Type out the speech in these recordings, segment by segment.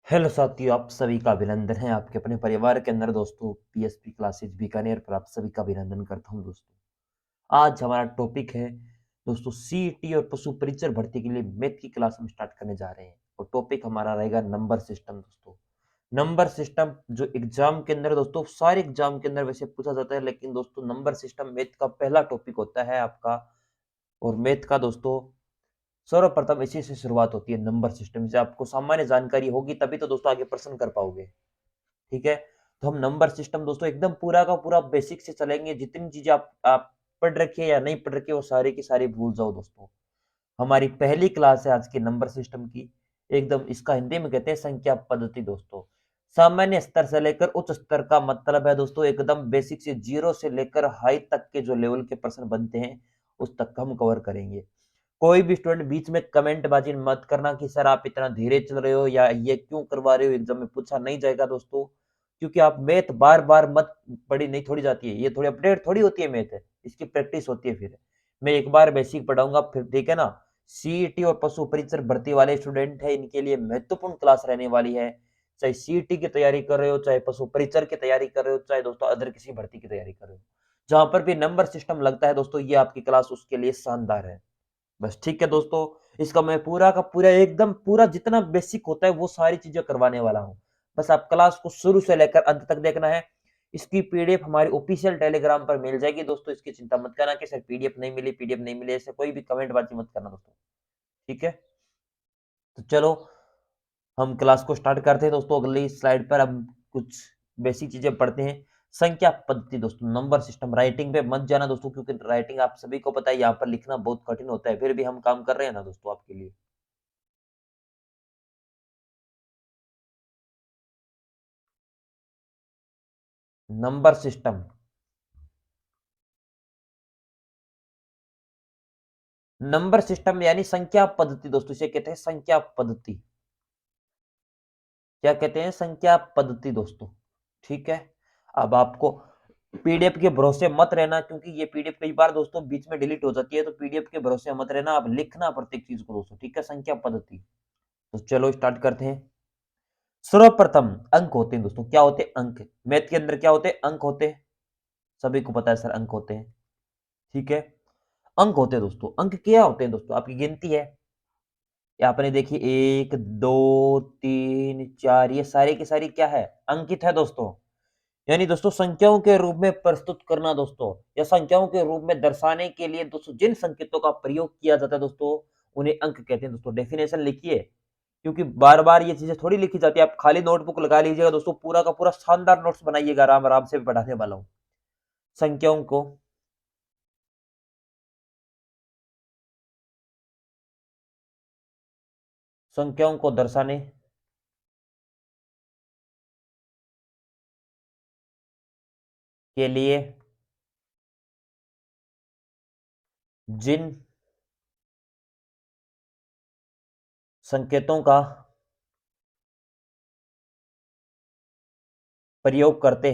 Hello साथियों, आप सभी का अभिनंदन है आपके अपने परिवार के अंदर। दोस्तों, पीएसपी क्लासेज बीकानेर पर आप सभी का अभिनंदन करता हूं। दोस्तों, आज हमारा टॉपिक है दोस्तों सीईटी और पशु परिचर भर्ती के लिए मैथ की क्लास हम स्टार्ट करने जा रहे हैं। और टॉपिक हमारा रहेगा नंबर सिस्टम। दोस्तों, नंबर सिस्टम जो एग्जाम के अंदर दोस्तों सारे एग्जाम के अंदर वैसे पूछा जाता है, लेकिन दोस्तों नंबर सिस्टम मैथ का पहला टॉपिक होता है आपका। और मैथ का दोस्तों सर्वप्रथम इसी से शुरुआत होती है, नंबर सिस्टम से। आपको सामान्य जानकारी होगी तभी तो दोस्तों आगे प्रश्न कर पाओगे। ठीक है, तो हम नंबर सिस्टम दोस्तों एकदम पूरा का पूरा बेसिक से चलेंगे। जितनी चीजें आप पढ़ रखी है या नहीं पढ़ रखी है वो सारी की सारी भूल जाओ। दोस्तों, हमारी पहली क्लास है आज की नंबर सिस्टम की। एकदम इसका हिंदी में कहते हैं संख्या पद्धति। दोस्तों, सामान्य स्तर से लेकर उच्च स्तर का मतलब है दोस्तों एकदम बेसिक से जीरो से लेकर हाई तक के जो लेवल के प्रश्न बनते हैं उस तक का हम कवर करेंगे। कोई भी स्टूडेंट बीच में कमेंट बाजी मत करना कि सर आप इतना धीरे चल रहे हो या ये क्यों करवा रहे हो, एग्जाम में पूछा नहीं जाएगा दोस्तों। क्योंकि आप मैथ बार बार मत पढ़ी नहीं थोड़ी जाती है, ये थोड़ी अपडेट थोड़ी होती है मैथ, इसकी प्रैक्टिस होती है। फिर मैं एक बार बेसिक पढ़ाऊंगा, फिर ठीक है ना। सीईटी और पशु परिचर भर्ती वाले स्टूडेंट है, इनके लिए महत्वपूर्ण क्लास रहने वाली है। चाहे सीईटी की तैयारी कर रहे हो, चाहे पशु परिचर की तैयारी कर रहे हो, चाहे दोस्तों अदर किसी भर्ती की तैयारी कर रहे हो, जहां पर भी नंबर सिस्टम लगता है दोस्तों, ये आपकी क्लास उसके लिए शानदार है। बस ठीक है दोस्तों, इसका मैं पूरा का पूरा एकदम पूरा जितना बेसिक होता है वो सारी चीजें करवाने वाला हूँ। बस आप क्लास को शुरू से लेकर अंत तक देखना है। इसकी पीडीएफ हमारी ऑफिशियल टेलीग्राम पर मिल जाएगी दोस्तों, इसकी चिंता मत करना कि सर पीडीएफ नहीं मिले, ऐसे कोई भी कमेंट बाजी मत करना दोस्तों। ठीक है, तो चलो हम क्लास को स्टार्ट करते हैं। दोस्तों, अगली स्लाइड पर हम कुछ बेसिक चीजें पढ़ते हैं। संख्या पद्धति दोस्तों, नंबर सिस्टम। राइटिंग पे मत जाना दोस्तों, क्योंकि राइटिंग आप सभी को पता है यहाँ पर लिखना बहुत कठिन होता है, फिर भी हम काम कर रहे हैं ना दोस्तों आपके लिए। नंबर सिस्टम, नंबर सिस्टम यानी संख्या पद्धति दोस्तों, इसे कहते हैं संख्या पद्धति। क्या कहते हैं? संख्या पद्धति दोस्तों। ठीक है, अब आपको पीडीएफ के भरोसे मत रहना, क्योंकि ये पीडीएफ कई बार दोस्तों बीच में डिलीट हो जाती है, तो पीडीएफ के भरोसे मत रहना, आप लिखना प्रत्येक चीज को दोस्तों। ठीक है, संख्या पद्धति। तो चलो स्टार्ट करते हैं। सर्वप्रथम अंक होते हैं दोस्तों। क्या होते हैं? अंक। मैथ के अंदर क्या होते हैं? अंक होते हैं। सभी को पता है सर, अंक होते हैं। ठीक है, अंक होते हैं दोस्तों। अंक क्या होते हैं दोस्तों? आपकी गिनती है। ये आपने देखी, एक दो तीन चार, ये सारी की सारी क्या है? अंकित है दोस्तों। यानी दोस्तों संख्याओं के रूप में प्रस्तुत करना दोस्तों, या संख्याओं के रूप में दर्शाने के लिए दोस्तों जिन संकेतों का प्रयोग किया जाता है दोस्तों, उन्हें अंक कहते हैं दोस्तों। डेफिनेशन लिखिए, क्योंकि बार बार ये चीजें थोड़ी लिखी जाती है। आप खाली नोटबुक लगा लीजिएगा दोस्तों, पूरा का पूरा शानदार नोट्स बनाइएगा, आराम आराम से पढ़ाने वाला हूँ। संख्याओं को संख्याओं को दर्शाने के लिए जिन संकेतों का प्रयोग करते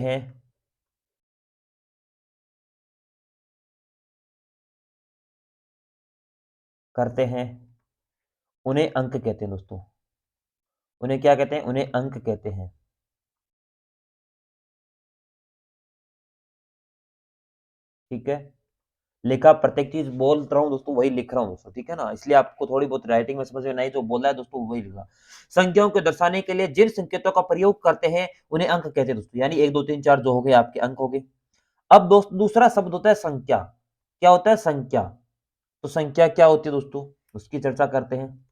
हैं उन्हें अंक कहते हैं दोस्तों। उन्हें क्या कहते हैं? उन्हें अंक कहते हैं। ठीक है, लिखा प्रत्येक चीज बोल रहा हूँ दोस्तों, वही लिख रहा हूँ दोस्तों। ठीक है ना, इसलिए आपको थोड़ी बहुत राइटिंग में समझ में नहीं, जो बोला है दोस्तों वही लिखा। संख्याओं को दर्शाने के लिए जिन संकेतों का प्रयोग करते हैं उन्हें अंक कहते हैं दोस्तों। यानी एक दो तीन चार जो हो गए आपके अंक हो गए। अब दोस्त दूसरा शब्द होता है संख्या। क्या होता है? संख्या। तो संख्या क्या होती है दोस्तों, उसकी चर्चा करते हैं।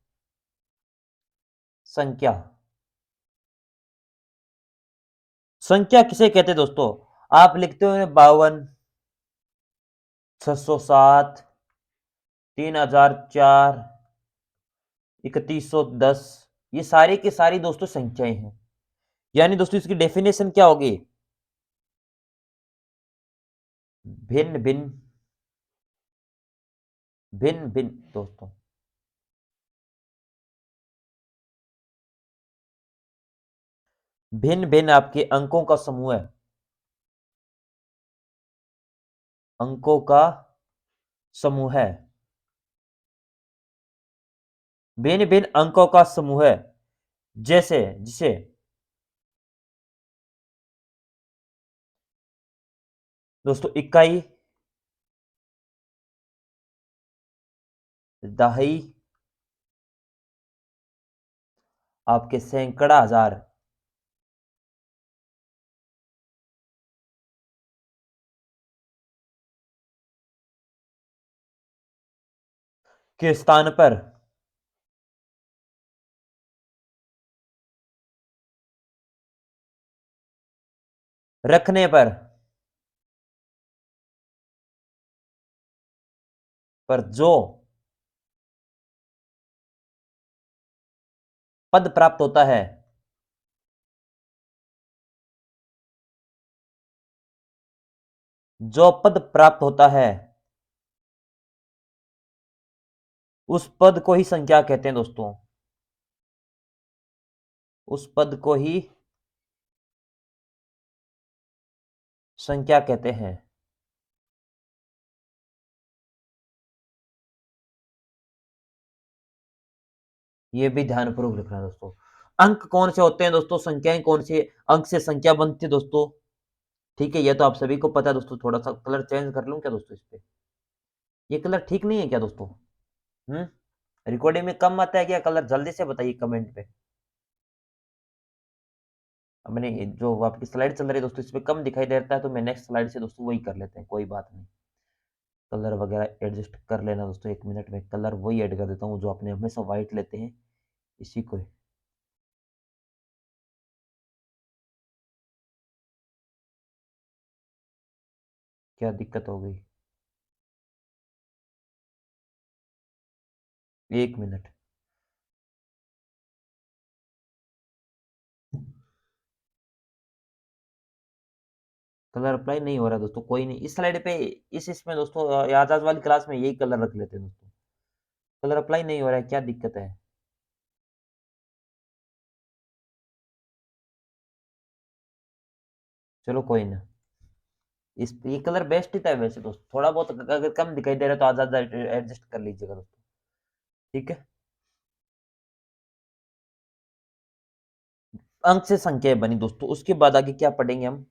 संख्या, संख्या किसे कहते हैं दोस्तों? आप लिखते हो 52, 607, 3004, 3110, ये सारी की सारी दोस्तों संख्याएं हैं। यानी दोस्तों इसकी डेफिनेशन क्या होगी? भिन्न भिन्न, भिन्न भिन्न दोस्तों, भिन्न भिन्न आपके अंकों का समूह है। अंकों का समूह है। भिन्न भिन्न अंकों का समूह है। जैसे जिसे दोस्तों इकाई, दहाई, आपके सैकड़ा, हजार के स्थान पर रखने पर जो पद प्राप्त होता है जो पद प्राप्त होता है उस पद को ही संख्या कहते हैं दोस्तों। उस पद को ही संख्या कहते हैं। ये भी ध्यानपूर्वक लिखना है दोस्तों। अंक कौन से होते हैं दोस्तों, संख्याएं कौन सी अंक से संख्या बनती है दोस्तों। ठीक है, ये तो आप सभी को पता है दोस्तों। थोड़ा सा कलर चेंज कर लूं क्या दोस्तों इस पे? ये कलर ठीक नहीं है क्या दोस्तों? हम्म रिकॉर्डिंग में कम आता है क्या कलर? जल्दी से बताइए कमेंट पे। अब मैंने जो आपकी स्लाइड चल रही है दोस्तों, इसमें कम दिखाई देता है, तो मैं नेक्स्ट स्लाइड से दोस्तों वही कर लेते हैं, कोई बात नहीं। कलर वगैरह एडजस्ट कर लेना दोस्तों, 1 मिनट में कलर वही ऐड कर देता हूँ जो आपने हमेशा व्हाइट लेते हैं, इसी को। क्या दिक्कत हो गई? 1 मिनट। कलर अप्लाई नहीं हो रहा दोस्तों, कोई नहीं। इस स्लाइड पे इस इसमें दोस्तों आजाद वाली क्लास में यही कलर रख लेते हैं दोस्तों। कलर अप्लाई नहीं हो रहा है, क्या दिक्कत है? चलो कोई ना। इस ये कलर बेस्ट ही था वैसे दोस्तों, थोड़ा बहुत अगर कम दिखाई दे रहा है तो आजाद एडजस्ट कर लीजिएगा दोस्तों। ठीक है। अंक से संख्या बनी दोस्तों, उसके बाद आगे क्या पढ़ेंगे हम?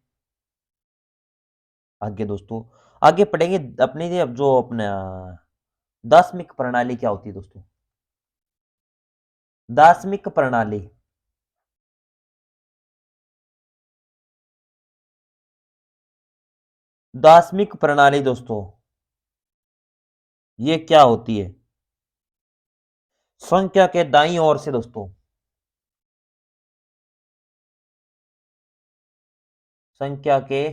आगे दोस्तों आगे पढ़ेंगे अपनी अब जो अपना दार्शनिक प्रणाली क्या होती है दोस्तों। दार्शनिक प्रणाली। दार्शनिक प्रणाली दोस्तों ये क्या होती है? संख्या के दाईं ओर से दोस्तों, संख्या के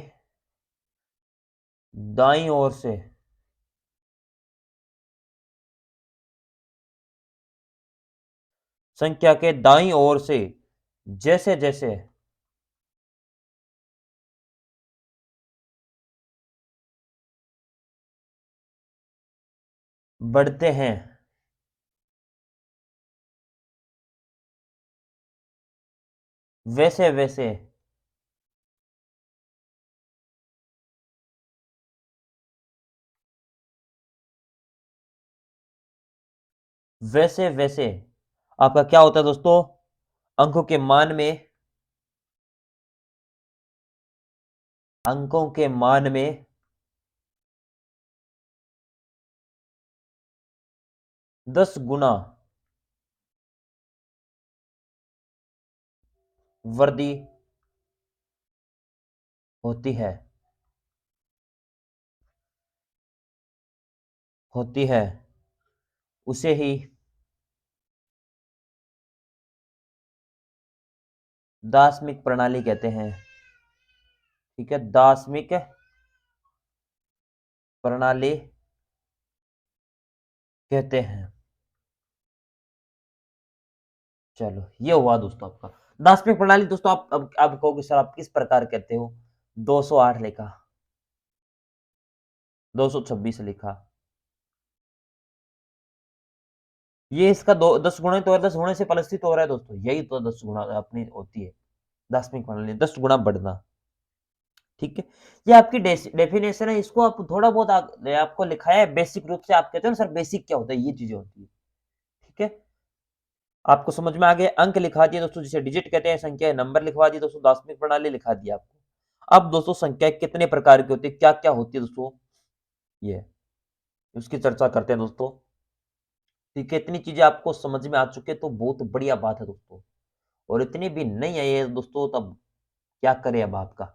दाईं ओर से संख्या के दाईं ओर से जैसे जैसे बढ़ते हैं वैसे वैसे वैसे वैसे आपका क्या होता है दोस्तों? अंकों के मान में अंकों के मान में 10 गुना वृद्धि होती है। होती है उसे ही दार्शनिक प्रणाली कहते हैं। ठीक है, दार्शनिक प्रणाली कहते हैं। चलो ये हुआ दोस्तों आपका दार्शनिक प्रणाली दोस्तों। आप अब आप कहोगे सर आप किस प्रकार कहते हो? 208 लिखा, 226 लिखा, ये इसका दो 10 गुना तो 10 गुणे से फलस्थित हो रहा है दोस्तों, यही तो 10 गुना अपनी होती है दार्शनिक प्रणाली, 10 गुना बढ़ना। ठीक है, ये आपकी डेफिनेशन है, इसको आप थोड़ा बहुत आपको लिखाया है बेसिक रूप से। आप कहते हो ना सर बेसिक क्या होता है, ये चीजें होती है। ठीक है, आपको समझ में आ गया? अंक लिखा दिया दोस्तों, जिसे डिजिट कहते हैं, संख्या नंबर लिखवा दिया दोस्तों, दार्शनिक प्रणाली लिखा दिया आपको। अब दोस्तों संख्या कितने प्रकार की होती है, क्या क्या होती है दोस्तों, ये उसकी चर्चा करते हैं दोस्तों। ठीक है, इतनी चीजें आपको समझ में आ चुके तो बहुत बढ़िया बात है दोस्तों, और इतनी भी नहीं आई है दोस्तों, तब क्या करें अब आपका।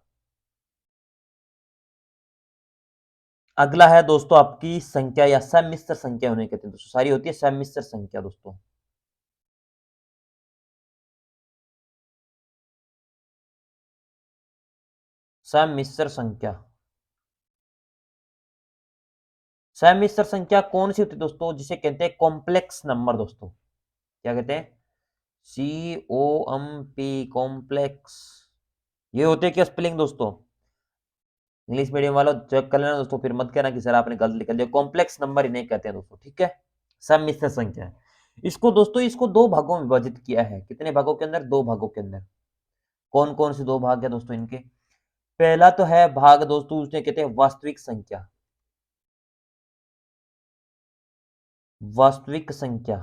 अगला है दोस्तों आपकी संख्या या सम्मिश्र संख्या उन्हें कहते हैं दोस्तों, सारी होती है सम्मिश्र संख्या दोस्तों। सम्मिश्र संख्या, सम्मिश्र संख्या कौन सी होती है दोस्तों, जिसे कहते हैं कॉम्प्लेक्स नंबर दोस्तों। क्या कहते हैं? COMP, complex. ये होते हैं क्या स्पेलिंग दोस्तों? इंग्लिश मीडियम वालों चेक कर लेना दोस्तों, फिर मत कहना कि सर आपने गलत लिख दिया। कॉम्प्लेक्स नंबर इन्हें कहते हैं दोस्तों, ठीक है। सम्मिश्र संख्या, इसको दोस्तों इसको दो भागों में विभाजित किया है। कितने भागों के अंदर? दो भागों के अंदर। कौन कौन से दो भाग है दोस्तों इनके? पहला तो है भाग दोस्तों, उसने कहते हैं वास्तविक संख्या, वास्तविक संख्या।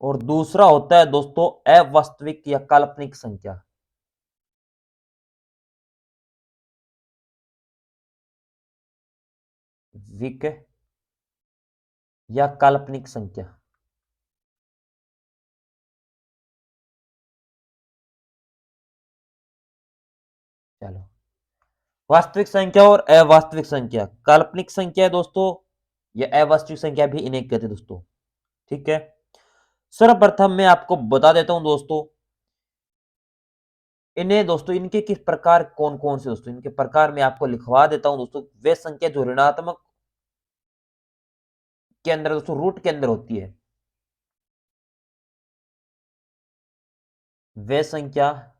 और दूसरा होता है दोस्तों अवास्तविक या काल्पनिक संख्या। विक या काल्पनिक संख्या। चलो, वास्तविक संख्या और अवास्तविक संख्या, काल्पनिक संख्या दोस्तों या अवास्तविक संख्या भी इन्हें कहते हैं दोस्तों, ठीक है। सर्वप्रथम मैं आपको बता देता हूं दोस्तों, इन्हें दोस्तों इनके किस प्रकार कौन कौन से दोस्तों, इनके प्रकार मैं आपको लिखवा देता हूं दोस्तों। वे संख्या जो ऋणात्मक के अंदर दोस्तों, रूट के अंदर होती है, वे संख्या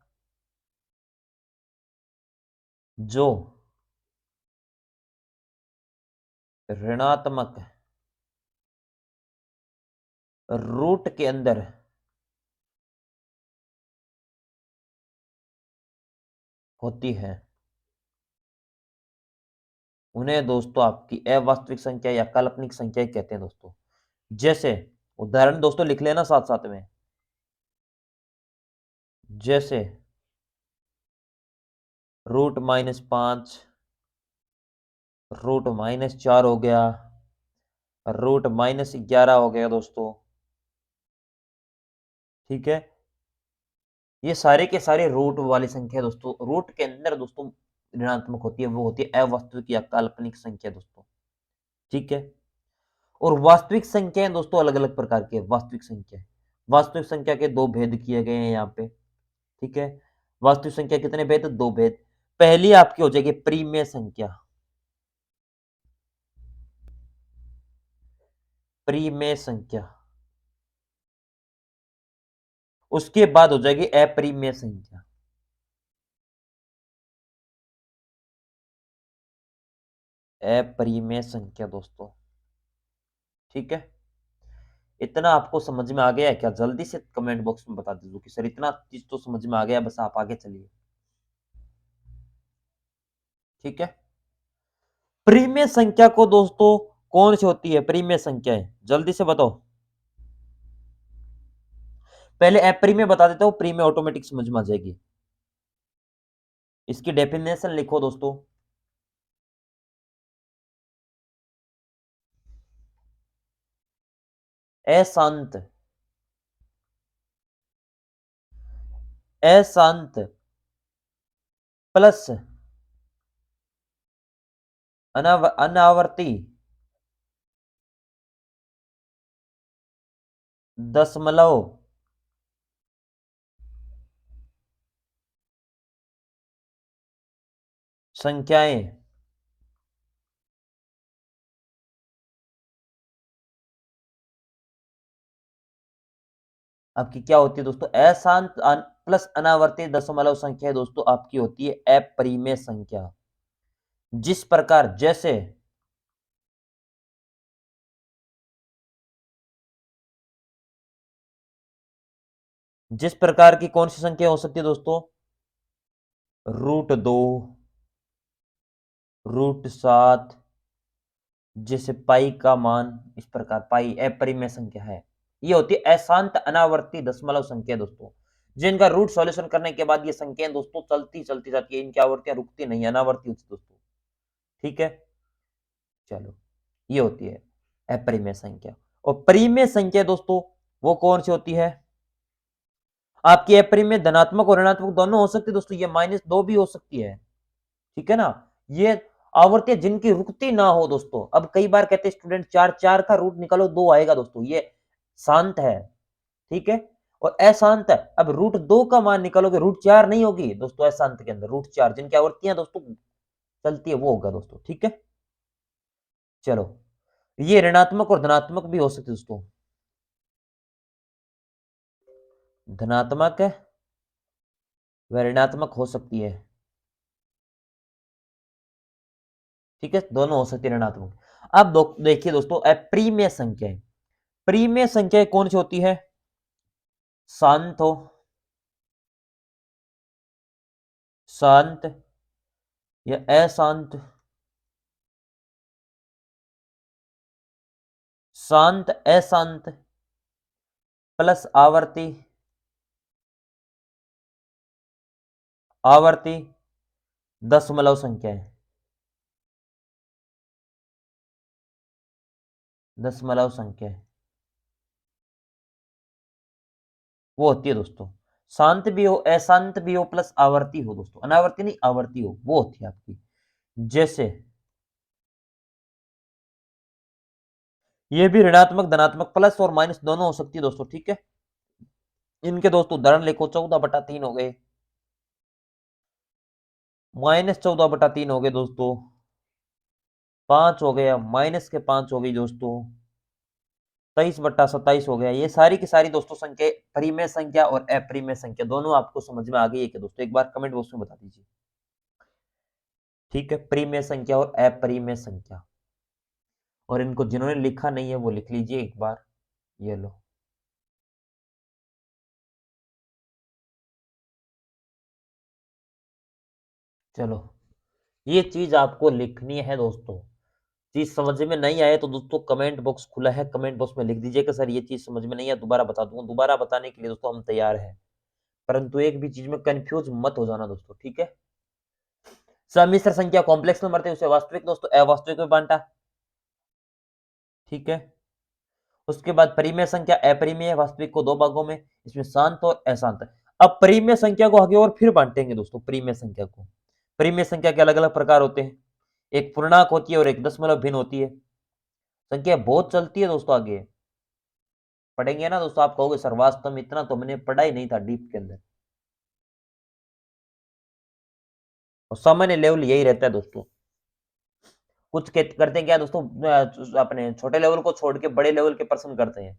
जो ऋणात्मक रूट के अंदर होती है, उन्हें दोस्तों आपकी अवास्तविक संख्या या काल्पनिक संख्या कहते हैं दोस्तों। जैसे उदाहरण दोस्तों लिख लेना साथ साथ में, जैसे √-5, √-4 हो गया, √-11 हो गया दोस्तों, ठीक है। ये सारे के सारे रूट वाली संख्या दोस्तों, रूट के अंदर दोस्तों ऋणात्मक होती है, वो होती है अवास्तविक या काल्पनिक संख्या दोस्तों, ठीक है। और वास्तविक संख्याएं दोस्तों अलग अलग प्रकार की है। वास्तविक संख्या, वास्तविक संख्या के दो भेद किए गए हैं यहाँ पे, ठीक है। वास्तविक संख्या कितने भेद? दो भेद। पहली आपकी हो जाएगी प्रीमेय संख्या, प्रीमेय संख्या। उसके बाद हो जाएगी अपरिमेय संख्या, अपरिमेय संख्या दोस्तों, ठीक है। इतना आपको समझ में आ गया है क्या? जल्दी से कमेंट बॉक्स में बता दीजिए कि सर इतना चीज तो समझ में आ गया, बस आप आगे चलिए, ठीक है। प्रीमिय संख्या को दोस्तों कौन सी होती है प्रीमिय संख्याएं? जल्दी से बताओ। पहले अपरिमेय बता देता हूं, प्रीमिय ऑटोमेटिक समझ में आ जाएगी। इसकी डेफिनेशन लिखो दोस्तों। अशांत, अशांत प्लस अनावर्ती दशमलव संख्याएं आपकी क्या होती है दोस्तों? अशांत प्लस अनावर्ती दशमलव संख्या दोस्तों आपकी होती है अपरिमेय संख्या। जिस प्रकार, जैसे जिस प्रकार की कौन सी संख्या हो सकती है दोस्तों? √2, √7, जैसे पाई का मान इस प्रकार, पाई अपरिमेय संख्या है। ये होती है अशांत अनावर्ती दशमलव संख्या दोस्तों, जिनका रूट सॉल्यूशन करने के बाद ये संख्याएं दोस्तों चलती जाती है, इनकी आवर्तियां रुकती नहीं, अनावर्ती होती दोस्तों। ठीक है, चलो, ये होती है अपरिमेय संख्या। और परिमेय संख्या दोस्तों वो कौन सी होती है? आपकी अपरिमेय धनात्मक और ऋणात्मक दोनों हो सकती है दोस्तों, ये -2 भी हो सकती है। ठीक है ना? ये आवर्तियां जिनकी रुकती ना हो दोस्तों। अब कई बार कहते हैं स्टूडेंट 4 का रूट निकालो 2 आएगा दोस्तों, ये शांत है। ठीक है, और अशांत है। अब रूट 2 का मान निकालोगे, रूट 4 नहीं होगी दोस्तों अशांत के अंदर, रूट 4 जिनकी आवर्तियां दोस्तों चलती है वो होगा दोस्तों। ठीक है, चलो, ये ऋणात्मक और धनात्मक भी हो सकती है दोस्तों, धनात्मक है व ऋणात्मक हो सकती है। ठीक है, दोनों हो सकती है ऋणात्मक। अब देखिए दोस्तों, प्रीमेय संख्या, प्रीमेय संख्या कौन सी होती है? शांत हो, शांत या अशांत, शांत अशांत प्लस आवर्ती, आवर्ती दशमलव संख्या है, दशमलव संख्या है, वो होती है दोस्तों। शांत भी हो, अशांत भी हो, प्लस आवर्ती हो दोस्तों, अनावर्ती नहीं आवर्ती हो, वो होती है आपकी। जैसे ये भी ऋणात्मक धनात्मक प्लस और माइनस दोनों हो सकती है दोस्तों। ठीक है, इनके दोस्तों उदाहरण लिखो, 14/3 हो गए, -14/3 हो गए दोस्तों, 5 हो गया, -5 हो गई दोस्तों, 23/27 हो गया। ये सारी की सारी दोस्तों संख्या परिमेय संख्या और अपरिमेय संख्या दोनों आपको समझ में आ गई है क्या दोस्तों? एक बार कमेंट बॉक्स में बता दीजिए। ठीक है, परिमेय संख्या और अपरिमेय संख्या, और इनको जिन्होंने लिखा नहीं है वो लिख लीजिए एक बार, ये लो। चलो, ये चीज आपको लिखनी है दोस्तों। चीज समझ में नहीं आए तो दोस्तों कमेंट बॉक्स खुला है, कमेंट बॉक्स में लिख दीजिए कि सर ये चीज समझ में नहीं है, दोबारा बता दूंगा। दोबारा बताने के लिए दोस्तों हम तैयार हैं, परंतु एक भी चीज में कंफ्यूज मत हो जाना दोस्तों। ठीक है, सम्मिश्र संख्या कॉम्प्लेक्स नंबर थे उसे वास्तविक दोस्तों अवास्तविक में बांटा। ठीक है, उसके बाद परिमेय संख्या अपरिमेय वास्तविक को 2 भागों में, इसमें शांत और अशांत। अब परिमेय संख्या को आगे और फिर बांटेंगे दोस्तों। परिमेय संख्या को, परिमेय संख्या के अलग अलग प्रकार होते हैं, एक पूर्णांक होती है और एक दशमलव भिन्न होती है। संख्या बहुत चलती है दोस्तों, आगे पढ़ेंगे ना दोस्तों, आप कहोगे सर वास्तव में इतना तो मैंने पढ़ा ही नहीं था डीप के अंदर। और सामान्य लेवल यही रहता है दोस्तों। कुछ करते हैं क्या दोस्तों, अपने छोटे लेवल को छोड़ के बड़े लेवल के प्रश्न करते हैं,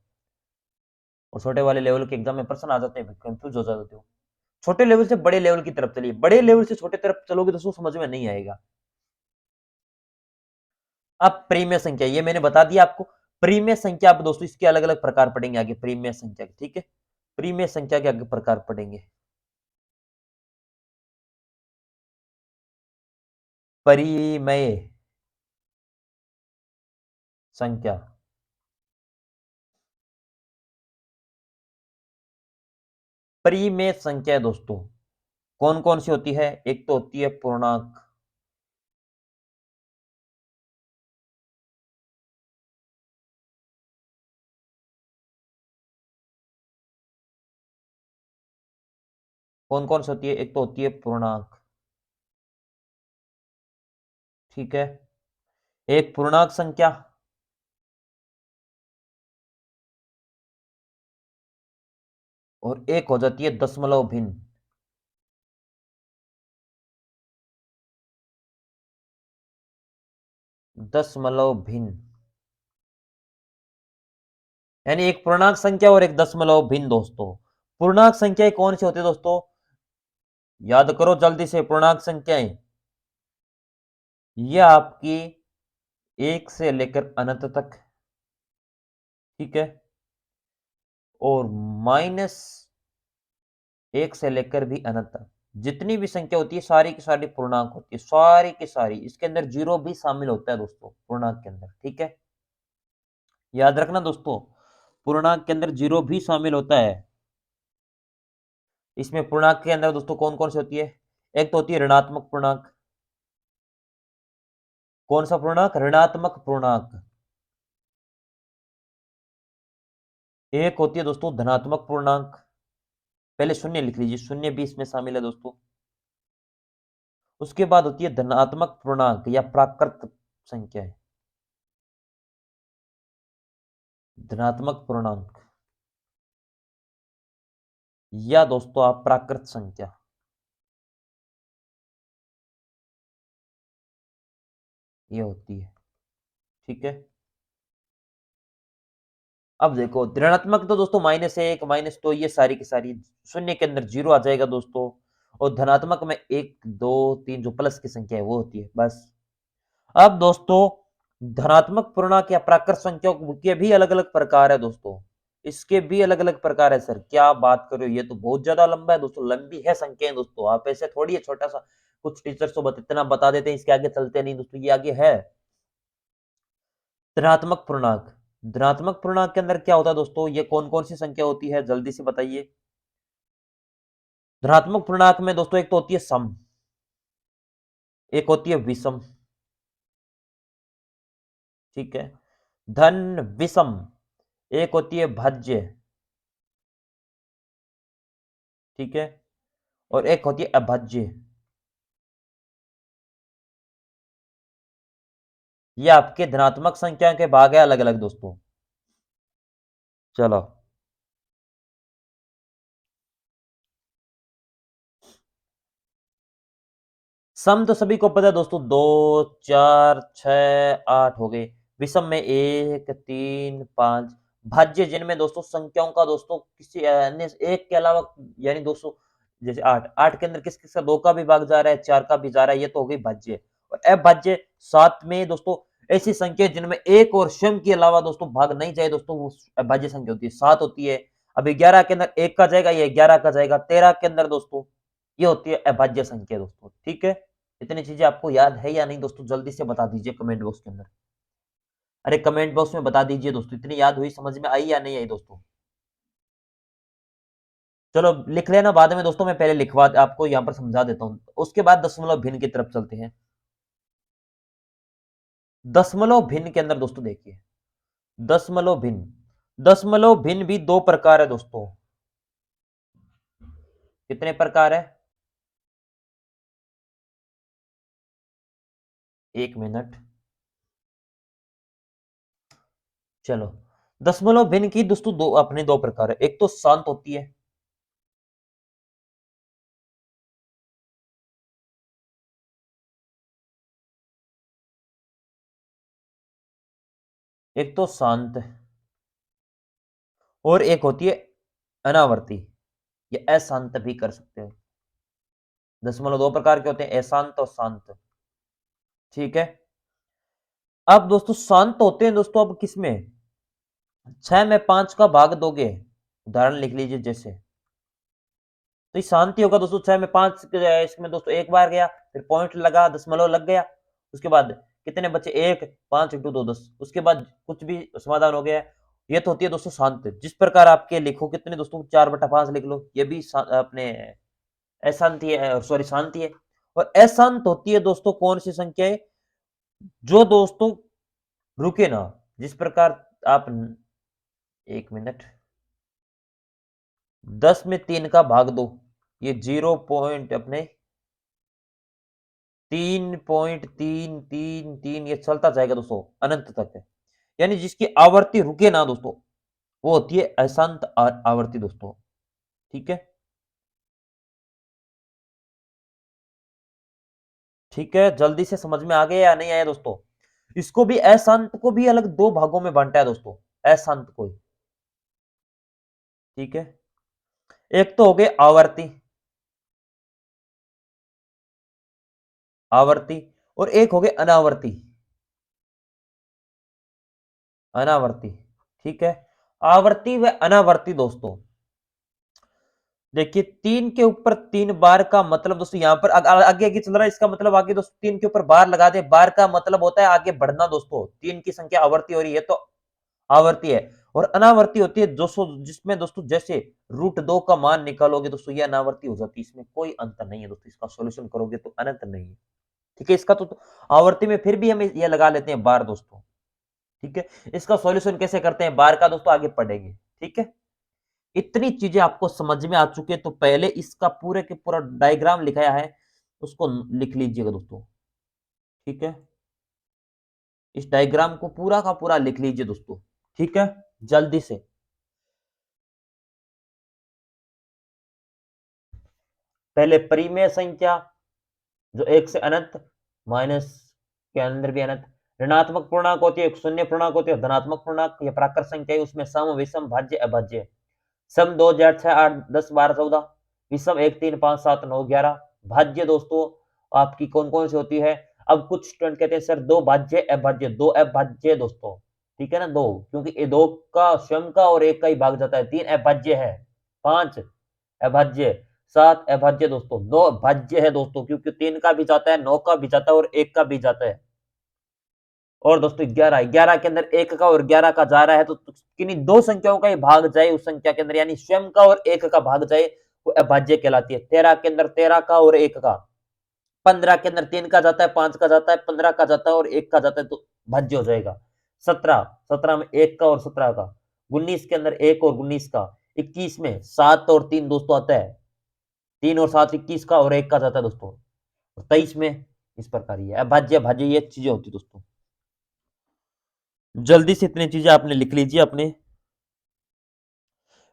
और छोटे वाले लेवल के एग्जाम में प्रश्न आ जाते हैं, कंफ्यूज हो जाते हो। छोटे लेवल से बड़े लेवल की तरफ चलिए, बड़े लेवल से छोटे तरफ चलोगे दोस्तों समझ में नहीं आएगा। अब प्रीमिय संख्या ये मैंने बता दिया आपको। प्रीमिय संख्या आप दोस्तों इसके अलग अलग प्रकार पढ़ेंगे आगे, प्रीमिय संख्या के। ठीक है, प्रीमिय संख्या के आगे प्रकार पढ़ेंगे। परिमेय संख्या, परिमेय संख्या दोस्तों कौन कौन सी होती है? एक तो होती है पूर्णांक, कौन कौन सी होती है? एक तो होती है पूर्णांक, ठीक है, एक पूर्णांक संख्या, और एक हो जाती है दशमलव भिन्न। दशमलव भिन्न यानी एक पूर्णांक संख्या और एक दशमलव भिन्न दोस्तों। पूर्णांक संख्याएं कौन सी होती है दोस्तों? याद करो जल्दी से, पूर्णांक संख्याएं ये आपकी 1 से लेकर अनंत तक, ठीक है, और -1 से लेकर भी अनंत तक, जितनी भी संख्या होती है सारी की सारी पूर्णांक होती है, सारी की सारी। इसके अंदर जीरो भी शामिल होता है दोस्तों पूर्णांक के अंदर, ठीक है? याद रखना दोस्तों, पूर्णांक के अंदर जीरो भी शामिल होता है। इसमें पूर्णांक के अंदर दोस्तों कौन-कौन सी होती है? एक तो होती है ऋणात्मक पूर्णांक। कौन सा पूर्णांक? ऋणात्मक पूर्णांक। एक होती है दोस्तों धनात्मक पूर्णांक। पहले शून्य लिख लीजिए, शून्य भी इसमें शामिल है दोस्तों। उसके बाद होती है धनात्मक पूर्णांक या प्राकृत संख्याएं। धनात्मक पूर्णांक या दोस्तों आप प्राकृत संख्या, ये होती है, ठीक है? अब देखो ऋणात्मक तो दोस्तों -1, -2 ये सारी की सारी, शून्य के अंदर जीरो आ जाएगा दोस्तों, और धनात्मक में 1, 2, 3 जो प्लस की संख्या है वो होती है, बस। अब दोस्तों धनात्मक पूर्णांक या प्राकृत संख्याओं के भी अलग-अलग प्रकार है दोस्तों। इसके भी अलग-अलग प्रकार है सर, क्या बात कर रहे हो? ये तो बहुत ज़्यादा लंबा है दोस्तों, लंबी है संख्याएँ दोस्तों। आप ऐसे थोड़ी है छोटा-सा कुछ टीचर्स तो बत इतना बता देते हैं, इसके आगे चलते नहीं दोस्तों, ये आगे है। धनात्मक पूर्णांक। धनात्मक पूर्णांक के अंदर क्या होता है दोस्तों? ये कौन-कौन सी संख्या होती है? जल्दी से बताइए। धनात्मक पूर्णांक में दोस्तों एक तो होती है सम, एक होती है विषम, ठीक है? धन, विषम, एक होती है भाज्य, ठीक है? और एक होती है अभाज्य। ये आपके धनात्मक संख्या के भाग है अलग-अलग दोस्तों। चलो, सम तो सभी को पता है दोस्तों, 2, 4, 6, 8 हो गए। विषम में 1, 3, 5। भाज्य जिनमें दोस्तों संख्याओं का दोस्तों किसी अन्य एक के अलावा, यानी दोस्तों जैसे 8, 8 के अंदर किस-किस का 2 का भी भाग जा रहा है, 4 का भी जा रहा है, ये तो हो गई भाज्य। और अभाज्य 7 में दोस्तों ऐसी संख्या जिनमें 1 और स्वयं के अलावा दोस्तों भाग नहीं जाए दोस्तों, वो अभाज्य संख्या होती है, 7 होती है। अभी 11 के अंदर 1 का जाएगा, ये 11 का जाएगा। 13 के अंदर दोस्तों ये होती है अभाज्य संख्या दोस्तों, ठीक है? इतनी चीजें आपको याद है या नहीं दोस्तों? जल्दी से बता दीजिए कमेंट बॉक्स के अंदर। अरे कमेंट बॉक्स में बता दीजिए दोस्तों, इतनी याद हुई, समझ में आई या नहीं आई दोस्तों? चलो लिख लेना बाद में दोस्तों, मैं पहले लिखवा आपको यहाँ पर समझा देता हूँ। उसके बाद दशमलव भिन्न की तरफ चलते हैं। दशमलव भिन्न के अंदर दोस्तों देखिए, दशमलव भिन्न, दशमलव भिन्न भी दो प्रकार है दोस्तों। कितने प्रकार है? एक मिनट, चलो। दशमलव भिन्न की दोस्तों दो अपने दो प्रकार है, एक तो शांत होती है, एक तो शांत, और एक होती है अनावर्ती, ये अशांत भी कर सकते हो। दशमलव दो प्रकार के होते हैं, अशांत और शांत, ठीक है? अब दोस्तों शांत होते हैं दोस्तों, अब किसमें? 6 में 5 का भाग दोगे, उदाहरण लिख लीजिए जैसे, तो ये शांति होगा दोस्तों। 6 में 5 इसमें दोस्तों एक बार गया, फिर पॉइंट लगा, दशमलव लग गया, उसके बाद कितने बचे? 1, 5 इंटू 2 10, उसके बाद कुछ भी समाधान हो गया। ये तो होती है दोस्तों शांत। जिस प्रकार आपके लिखो कितने दोस्तों, 4/5 लिख लो, ये भी अपने अशांति है, सॉरी शांति है। और अशांत होती है दोस्तों कौन सी संख्या है? जो दोस्तों रुके ना, जिस प्रकार आप, एक मिनट, 10 में 3 का भाग दो, ये 0 पॉइंट अपने 3.333 ये चलता जाएगा दोस्तों अनंत तक है। यानी जिसकी आवर्ती रुके ना दोस्तों, वो होती है अशांत आवर्ती दोस्तों, ठीक है? ठीक है, जल्दी से समझ में आ गया या नहीं आया दोस्तों? इसको भी अशांत को भी अलग दो भागों में बांटा है दोस्तों, अशांत को, ठीक है? एक तो हो गए आवर्ती, आवर्ती, और एक हो गए अनावर्ती, अनावर्ती, ठीक है? आवर्ती व अनावर्ती दोस्तों, देखिए 3 के ऊपर 3 बार का मतलब दोस्तों यहाँ पर आगे आगे चल रहा है, इसका मतलब आगे दोस्तों 3 के ऊपर बार लगा दे, बार का मतलब होता है आगे बढ़ना दोस्तों। 3 की संख्या आवर्ती हो रही है तो आवर्ती है, और अनावर्ती होती है दोस्तों, जिसमें दोस्तों जैसे √2 का मान निकालोगे दोस्तों ये अनावर्ती हो जाती है, इसमें कोई अंतर नहीं है दोस्तों, इसका सॉल्यूशन करोगे तो अनंत नहीं है। ठीक है, इसका तो आवर्ती में फिर भी हम ये लगा लेते हैं बार दोस्तों। ठीक है, इसका सॉल्यूशन कैसे करते हैं बार का दोस्तों आगे पढ़ेंगे। ठीक है, इतनी चीजें आपको समझ में आ चुकी है तो पहले इसका पूरे के पूरा डायग्राम लिखाया है उसको लिख लीजिएगा दोस्तों। ठीक है, इस डायग्राम को पूरा का पूरा लिख लीजिए दोस्तों। ठीक है, जल्दी से। पहले परिमेय संख्या जो 1 से अनंत, माइनस के अंदर भी अनंत, ऋणात्मक पूर्णांक होती है, एक शून्य पूर्णांक होती है, धनात्मक पूर्णांक ये प्राकृत संख्या है, उसमें सम विषम भाज्य अभाज्य। सम 2 8 6 8 10 12 14, विषम 1 3 5 7 9 11, भाज्य दोस्तों आपकी कौन कौन सी होती है। अब कुछ स्टूडेंट कहते हैं सर दो भाज्य अभाज्य, दो अभाज्य दोस्तों। ठीक है ना, दो, क्योंकि ये दो का स्वयं का और एक का ही भाग जाता है। तीन अभाज्य है, पांच अभाज्य, सात अभाज्य दोस्तों, नौ भाज्य है दोस्तों, क्योंकि तीन का भी जाता है, नौ का भी जाता है और एक का भी जाता है। और दोस्तों 11, 11 के अंदर एक का और 11 का जा रहा है तो किन्हीं दो संख्याओं का ही भाग जाए उस संख्या के अंदर, यानी स्वयं का और एक का भाग जाए, वो अभाज्य कहलाती है। 13 के अंदर 13 का और एक का, 15 के अंदर 3 का जाता है, 5 का जाता है, 15 का जाता है और एक का जाता है तो भाज्य हो जाएगा। 17, 17 में एक का और 17 का, 19 के अंदर एक और 19 का, 21 में 7 और 3 दोस्तों आता है, 3 और 7 21 का और एक का जाता है दोस्तों। 23 में इस प्रकार ही है, अभाज्य भाज्य ये चीजें होती दोस्तों। जल्दी से इतनी चीजें आपने लिख लीजिए अपने।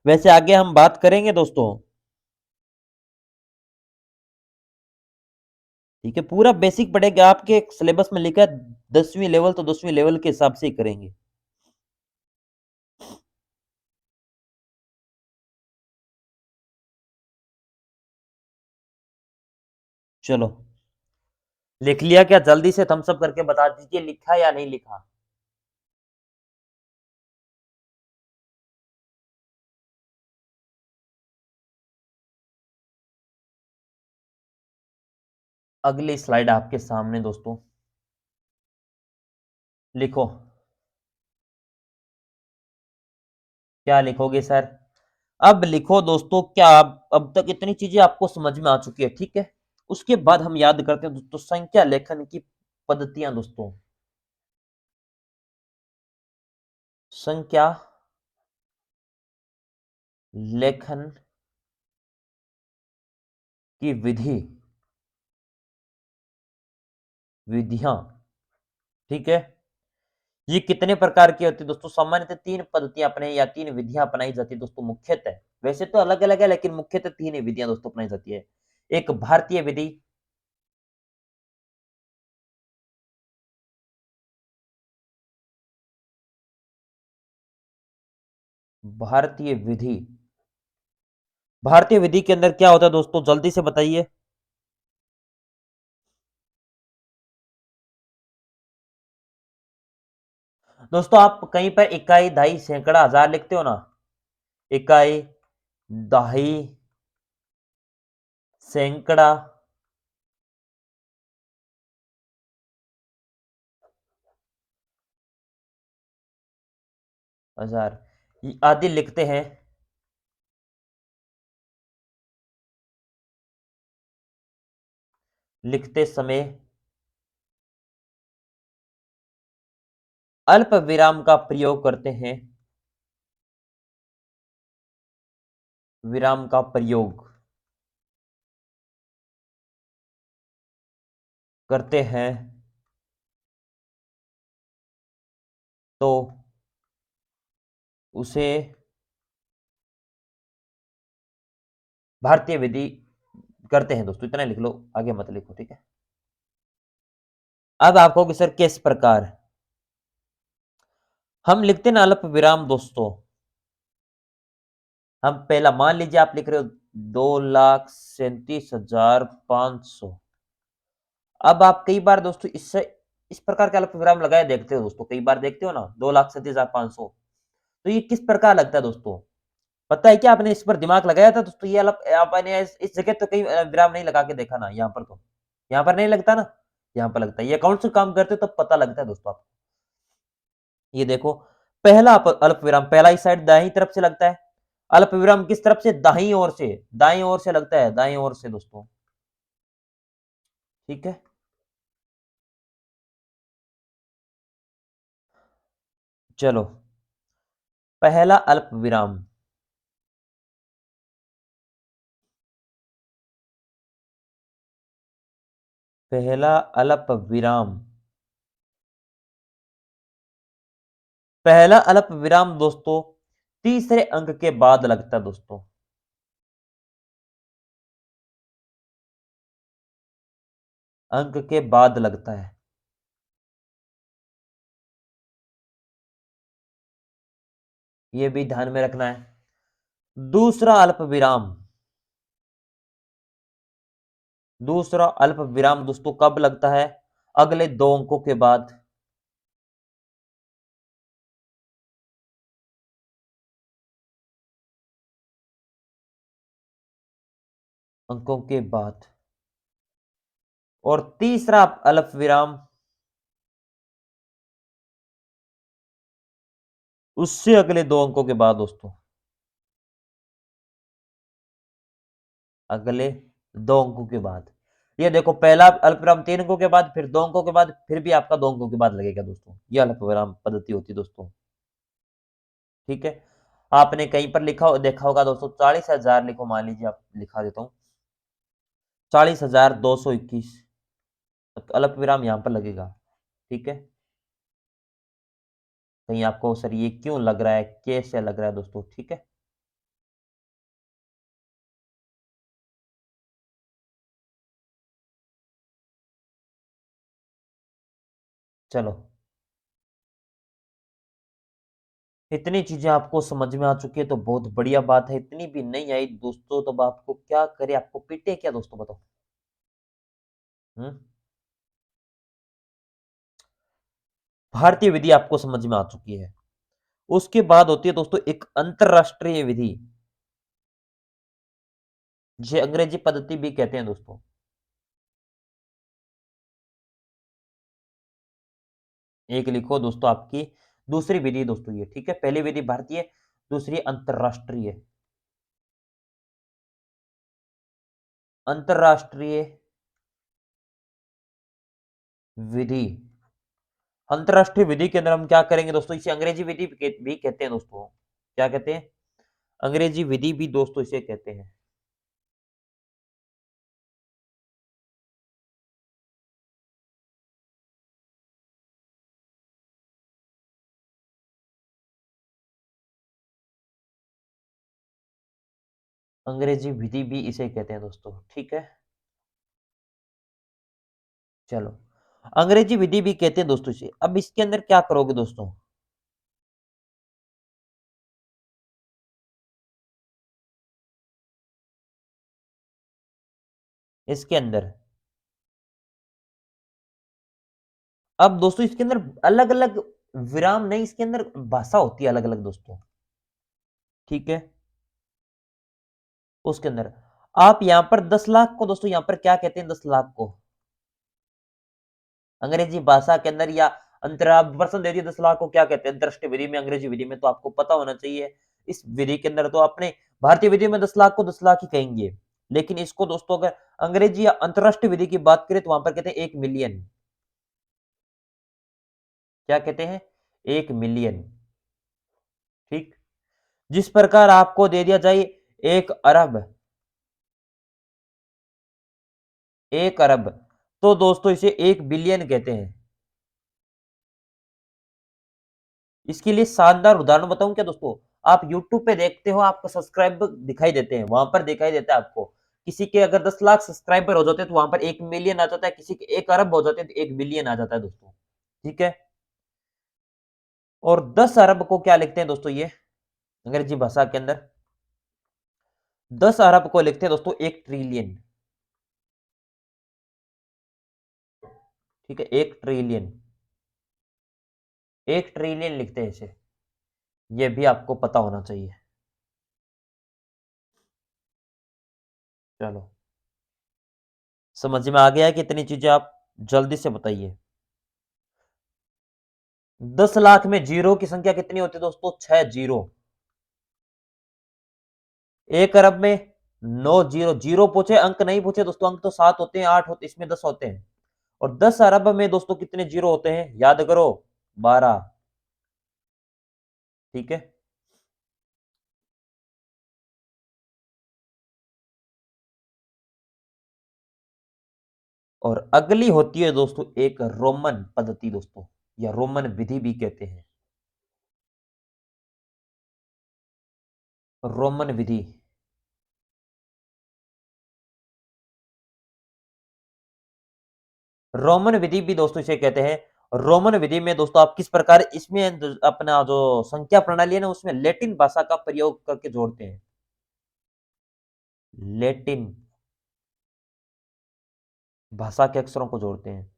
वैसे आगे हम बात करेंगे दोस्तों। ठीक है, पूरा बेसिक पढ़ेगा, आपके सिलेबस में लिखा है 10वीं लेवल, तो 10वीं लेवल के हिसाब से ही करेंगे। चलो, लिख लिया क्या? जल्दी से थम्स अप करके बता दीजिए लिखा या नहीं लिखा। अगली स्लाइड आपके सामने दोस्तों, लिखो। क्या लिखोगे सर? अब लिखो दोस्तों, क्या आप अब तक इतनी चीजें आपको समझ में आ चुकी है? ठीक है, उसके बाद हम याद करते हैं दोस्तों संख्या लेखन की पद्धतियां दोस्तों। संख्या लेखन की विधियां। ठीक है, ये कितने प्रकार की होती है दोस्तों? सामान्यतः तीन पद्धतियां अपने या तीन विधियां अपनाई जाती है दोस्तों मुख्यतः। वैसे तो अलग अलग है लेकिन मुख्यतः तीन ही विधियां दोस्तों अपनाई जाती है। एक भारतीय विधि, भारतीय विधि, भारतीय विधि के अंदर क्या होता है दोस्तों जल्दी से बताइए। दोस्तों आप कहीं पर इकाई, दहाई, सैकड़ा, हजार लिखते हो ना, इकाई, दहाई, सैकड़ा, हजार, ये आदि लिखते हैं। लिखते समय अल्प विराम का प्रयोग करते हैं, विराम का प्रयोग करते हैं तो उसे भारतीय विधि करते हैं दोस्तों। इतना लिख लो, आगे मत लिखो। ठीक है, अब आप कहोगे सर किस प्रकार हम लिखते हैं ना अल्प विराम दोस्तों। हम पहला मान लीजिए आप लिख रहे हो 2,37,500। अब आप कई बार दोस्तों इससे इस प्रकार के अल्प विराम लगाए देखते हो दोस्तों, कई बार देखते हो ना 2,37,500। तो ये किस प्रकार लगता है दोस्तों? पता है क्या, आपने इस पर दिमाग लगाया था दोस्तों? ये अलग आपने इस जगह तो कहीं विराम नहीं लगा के देखा ना, यहाँ पर तो, यहाँ पर नहीं लगता ना, यहाँ पर लगता है। ये अकाउंट से काम करते हो तब पता लगता है दोस्तों आपको। ये देखो, पहला अल्प विराम पहला इस साइड दाहिनी तरफ से लगता है, अल्प विराम किस तरफ से? दाहिनी ओर से, दाईं ओर से लगता है, दाईं ओर से दोस्तों। ठीक है, चलो, पहला अल्प विराम, पहला अल्प विराम, पहला अल्प विराम दोस्तों तीसरे अंक के बाद लगता है दोस्तों। अंक के बाद लगता है, ये भी ध्यान में रखना है। दूसरा अल्प विराम, दूसरा अल्प विराम दोस्तों कब लगता है? अगले दो अंकों के बाद, अंकों के बाद। और तीसरा अल्प विराम उससे अगले दो अंकों के बाद दोस्तों, अगले दो अंकों के बाद। ये देखो, पहला अल्पविराम तीन अंकों के बाद, फिर दो अंकों के बाद, फिर भी आपका दो अंकों के बाद लगेगा दोस्तों। ये अल्पविराम पद्धति होती है दोस्तों। ठीक है, आपने कहीं पर लिखा देखा होगा दोस्तों, 40,000 लिखो, मान लीजिए, आप लिखा देता हूँ 40,221, तो अल्पविराम यहां पर लगेगा। ठीक है, कहीं आपको सर ये क्यों लग रहा है, कैसे लग रहा है दोस्तों? ठीक है, चलो, इतनी चीजें आपको समझ में आ चुकी है तो बहुत बढ़िया बात है। इतनी भी नहीं आई दोस्तों तो अब आपको क्या करे, आपको पीटे क्या दोस्तों, बताओ। हम्म भारतीय विधि आपको समझ में आ चुकी है। उसके बाद होती है दोस्तों एक अंतरराष्ट्रीय विधि, जिसे अंग्रेजी पद्धति भी कहते हैं दोस्तों। एक लिखो दोस्तों, आपकी दूसरी विधि दोस्तों ये। ठीक है, पहली विधि भारतीय, दूसरी अंतरराष्ट्रीय। अंतरराष्ट्रीय विधि, अंतरराष्ट्रीय विधि के अंदर हम क्या करेंगे दोस्तों? इसे अंग्रेजी विधि भी कहते हैं दोस्तों। क्या कहते हैं? अंग्रेजी विधि भी दोस्तों इसे कहते हैं। अंग्रेजी विधि भी इसे कहते हैं दोस्तों। ठीक है, चलो, अंग्रेजी विधि भी कहते हैं दोस्तों इसे। अब इसके अंदर क्या करोगे दोस्तों? इसके अंदर, अब दोस्तों इसके अंदर अलग अलग विराम नहीं, इसके अंदर भाषा होती है अलग अलग दोस्तों। ठीक है, उसके अंदर आप यहां पर 10 लाख को दोस्तों, यहां पर क्या कहते हैं 10 लाख को? अंग्रेजी भाषा के अंदर या प्रश्न दे दिया 10 लाख को क्या कहते हैं अंतरराष्ट्रीय विधि में, अंग्रेजी विधि में, तो आपको पता होना चाहिए। इस विधि के अंदर तो अपने भारतीय विधि में 10 लाख को 10 लाख ही कहेंगे, लेकिन इसको दोस्तों अगर अंग्रेजी या अंतरराष्ट्रीय विधि की बात करें तो वहां पर कहते हैं 1 मिलियन। क्या कहते हैं? 1 मिलियन। ठीक, जिस प्रकार आपको दे दिया जाए 1 अरब, 1 अरब, तो दोस्तों इसे 1 बिलियन कहते हैं। इसके लिए शानदार उदाहरण बताऊं क्या दोस्तों? आप YouTube पे देखते हो, आपको सब्सक्राइबर दिखाई देते हैं, वहां पर दिखाई देता है आपको। किसी के अगर 10 लाख सब्सक्राइबर हो जाते हैं तो वहां पर 1 मिलियन आ जाता है, किसी के 1 अरब हो जाते हैं तो 1 बिलियन आ जाता है दोस्तों। ठीक है, और 10 अरब को क्या लिखते हैं दोस्तों? ये अंग्रेजी भाषा के अंदर 10 अरब को लिखते हैं दोस्तों 1 ट्रिलियन। ठीक है, 1 ट्रिलियन, 1 ट्रिलियन लिखते हैं इसे। ये भी आपको पता होना चाहिए। चलो, समझ में आ गया है कि इतनी चीजें आप जल्दी से बताइए। 10 लाख में जीरो की संख्या कितनी होती है दोस्तों? 6 जीरो। 1 अरब में 9 जीरो। जीरो पूछे, अंक नहीं पूछे दोस्तों, अंक तो 7 होते हैं, 8 होते, इसमें 10 होते हैं। और 10 अरब में दोस्तों कितने जीरो होते हैं? याद करो, 12। ठीक है। और अगली होती है दोस्तों एक रोमन पद्धति दोस्तों, या रोमन विधि भी कहते हैं। रोमन विधि। रोमन विधि भी दोस्तों इसे कहते हैं। रोमन विधि में दोस्तों आप किस प्रकार इसमें अपना जो संख्या प्रणाली है ना, उसमें लैटिन भाषा का प्रयोग करके जोड़ते हैं। लैटिन भाषा के अक्षरों को जोड़ते हैं।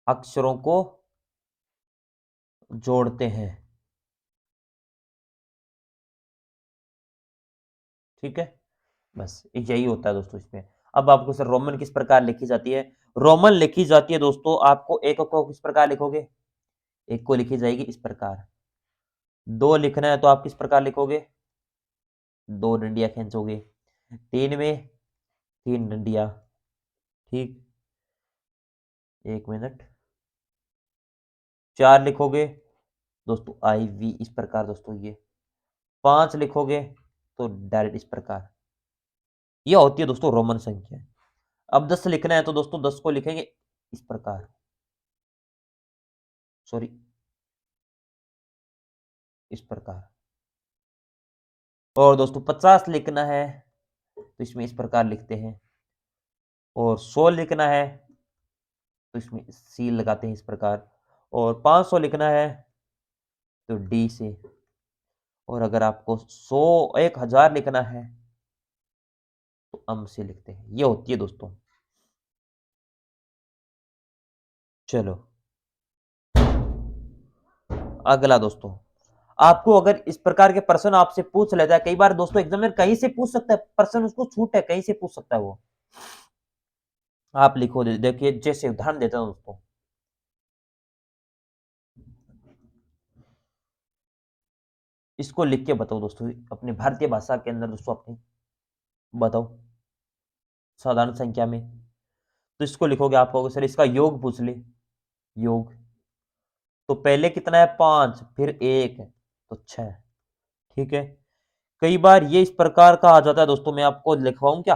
अक्षरों को जोड़ते हैं। ठीक है, बस यही होता है दोस्तों इसमें। अब आपको सर रोमन किस प्रकार लिखी जाती है? रोमन लिखी जाती है दोस्तों, आपको एक को किस प्रकार लिखोगे? एक को लिखी जाएगी इस प्रकार। दो लिखना है तो आप किस प्रकार लिखोगे? दो डंडियां खींचोगे। तीन में तीन डंडियां। ठीक, एक मिनट। चार लिखोगे दोस्तों, आई वी इस प्रकार दोस्तों ये। पांच लिखोगे तो डायरेक्ट इस प्रकार। ये होती है दोस्तों रोमन संख्या। अब 10 लिखना है तो दोस्तों 10 को लिखेंगे इस प्रकार। सॉरी, इस प्रकार। और दोस्तों 50 लिखना है तो इसमें इस प्रकार लिखते हैं। और 100 लिखना है तो इसमें सी लगाते हैं इस प्रकार। और 500 लिखना है तो डी से। और अगर आपको 100 1000 लिखना है तो अम से लिखते हैं। ये होती है दोस्तों। चलो, अगला दोस्तों, आपको अगर इस प्रकार के प्रश्न आपसे पूछ लेता है, कई बार दोस्तों एग्जामिनर कहीं से पूछ सकता है प्रश्न, उसको छूट है, कहीं से पूछ सकता है वो। आप लिखो, देखिए जैसे उदाहरण देता हूं दोस्तों। इसको लिख के बताओ दोस्तों, अपनी भारतीय भाषा के अंदर दोस्तों अपनी बताओ, साधारण संख्या में। तो इसको लिखोगे, आप कहोगे सर इसका योग पूछ ले। योग तो पहले कितना है? 5, फिर 1 तो 6। ठीक है। कई बार ये इस प्रकार का आ जाता है दोस्तों, मैं आपको लिखवाऊं क्या?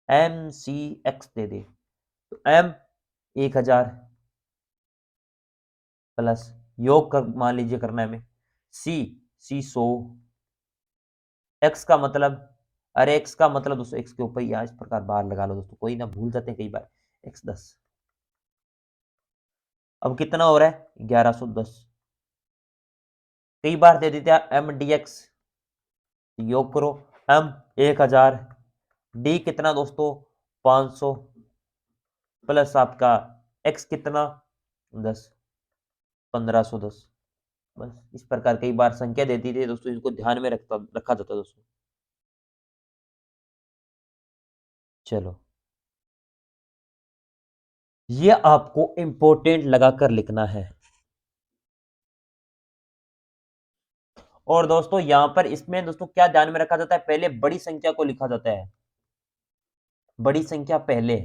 एम सी एक्स दे दे। तो एम 1000 प्लस योग कर मान लीजिए करना है हमें, सी सी 100। एक्स का मतलब, अरे एक्स का मतलब दोस्तों एक्स के ऊपर या इस प्रकार बार लगा लो दोस्तों, कोई ना भूल जाते हैं कई बार। एक्स 10। अब कितना हो रहा है? 1110। कई बार दे देते हैं एम डी एक्स। योग करो। एम 1000, डी कितना दोस्तों? 500 प्लस आपका एक्स कितना? 10, 1510। बस इस प्रकार कई बार संख्या देती थी दोस्तों, इसको ध्यान में रखा जाता है दोस्तों। चलो, ये आपको इंपॉर्टेंट लगाकर लिखना है। और दोस्तों यहां पर इसमें दोस्तों क्या ध्यान में रखा जाता है? पहले बड़ी संख्या को लिखा जाता है। बड़ी संख्या पहले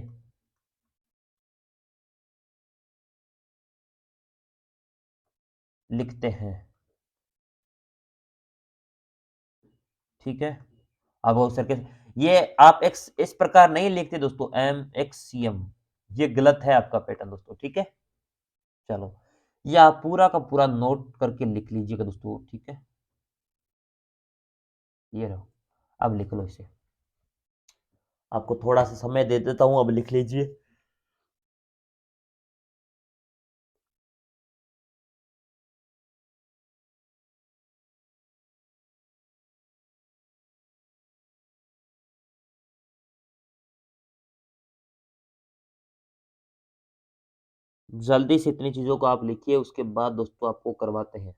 लिखते हैं। ठीक है। अब वो सर के, ये आप एक्स इस प्रकार नहीं लिखते दोस्तों, एम एक्स सी एम। ये गलत है आपका पैटर्न दोस्तों। ठीक है। चलो, ये आप पूरा का पूरा नोट करके लिख लीजिएगा दोस्तों। ठीक है, ये रहो। अब लिख लो इसे। आपको थोड़ा सा समय दे देता हूं, अब लिख लीजिए। जल्दी से इतनी चीजों को आप लिखिए, उसके बाद दोस्तों आपको करवाते हैं।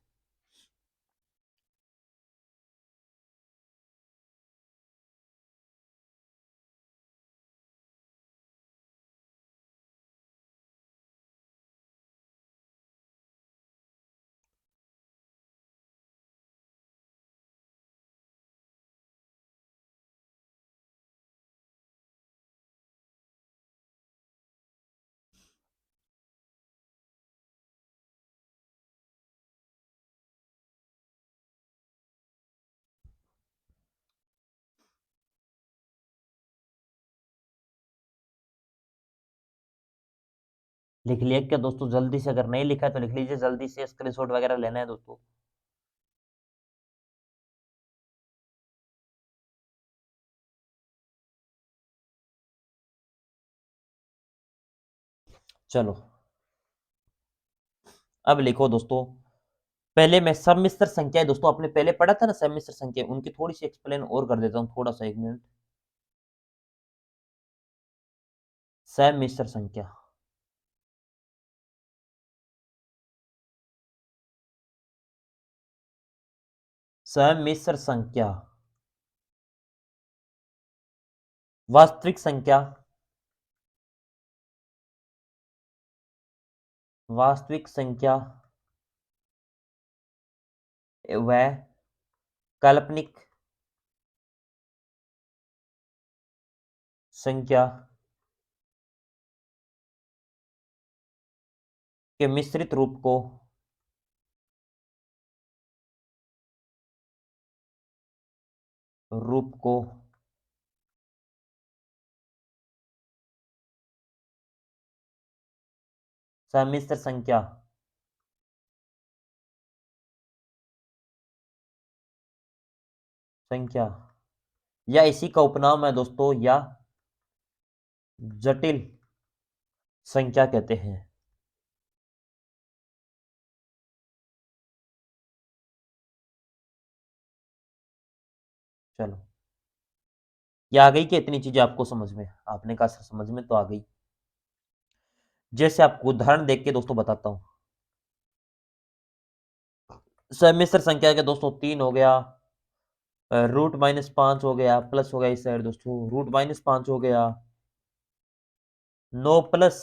लिख लिया क्या दोस्तों? जल्दी से, अगर नहीं लिखा है तो लिख लीजिए, जल्दी से स्क्रीनशॉट वगैरह लेना है दोस्तों। चलो, अब लिखो दोस्तों। पहले मैं सम्मिश्र संख्याएं, दोस्तों आपने पहले पढ़ा था ना सम्मिश्र संख्या, उनकी थोड़ी सी एक्सप्लेन और कर देता हूँ, थोड़ा सा, 1 मिनट। सम्मिश्र संख्या, सम्मिश्र संख्या, वास्तविक संख्या, वास्तविक संख्या व काल्पनिक संख्या के मिश्रित रूप को सम्मिश्र संख्या, संख्या, या इसी का उपनाम है दोस्तों, या जटिल संख्या कहते हैं। चलो, ये आ गई क्या इतनी चीजें आपको समझ में? आपने कहा सर समझ में तो आ गई। जैसे आपको उदाहरण देख के दोस्तों बताता हूं। सम्मिश्र संख्या के दोस्तों 3 हो गया, √-5 हो गया, प्लस हो गया इस साइड दोस्तों, √-5 हो गया, 9 प्लस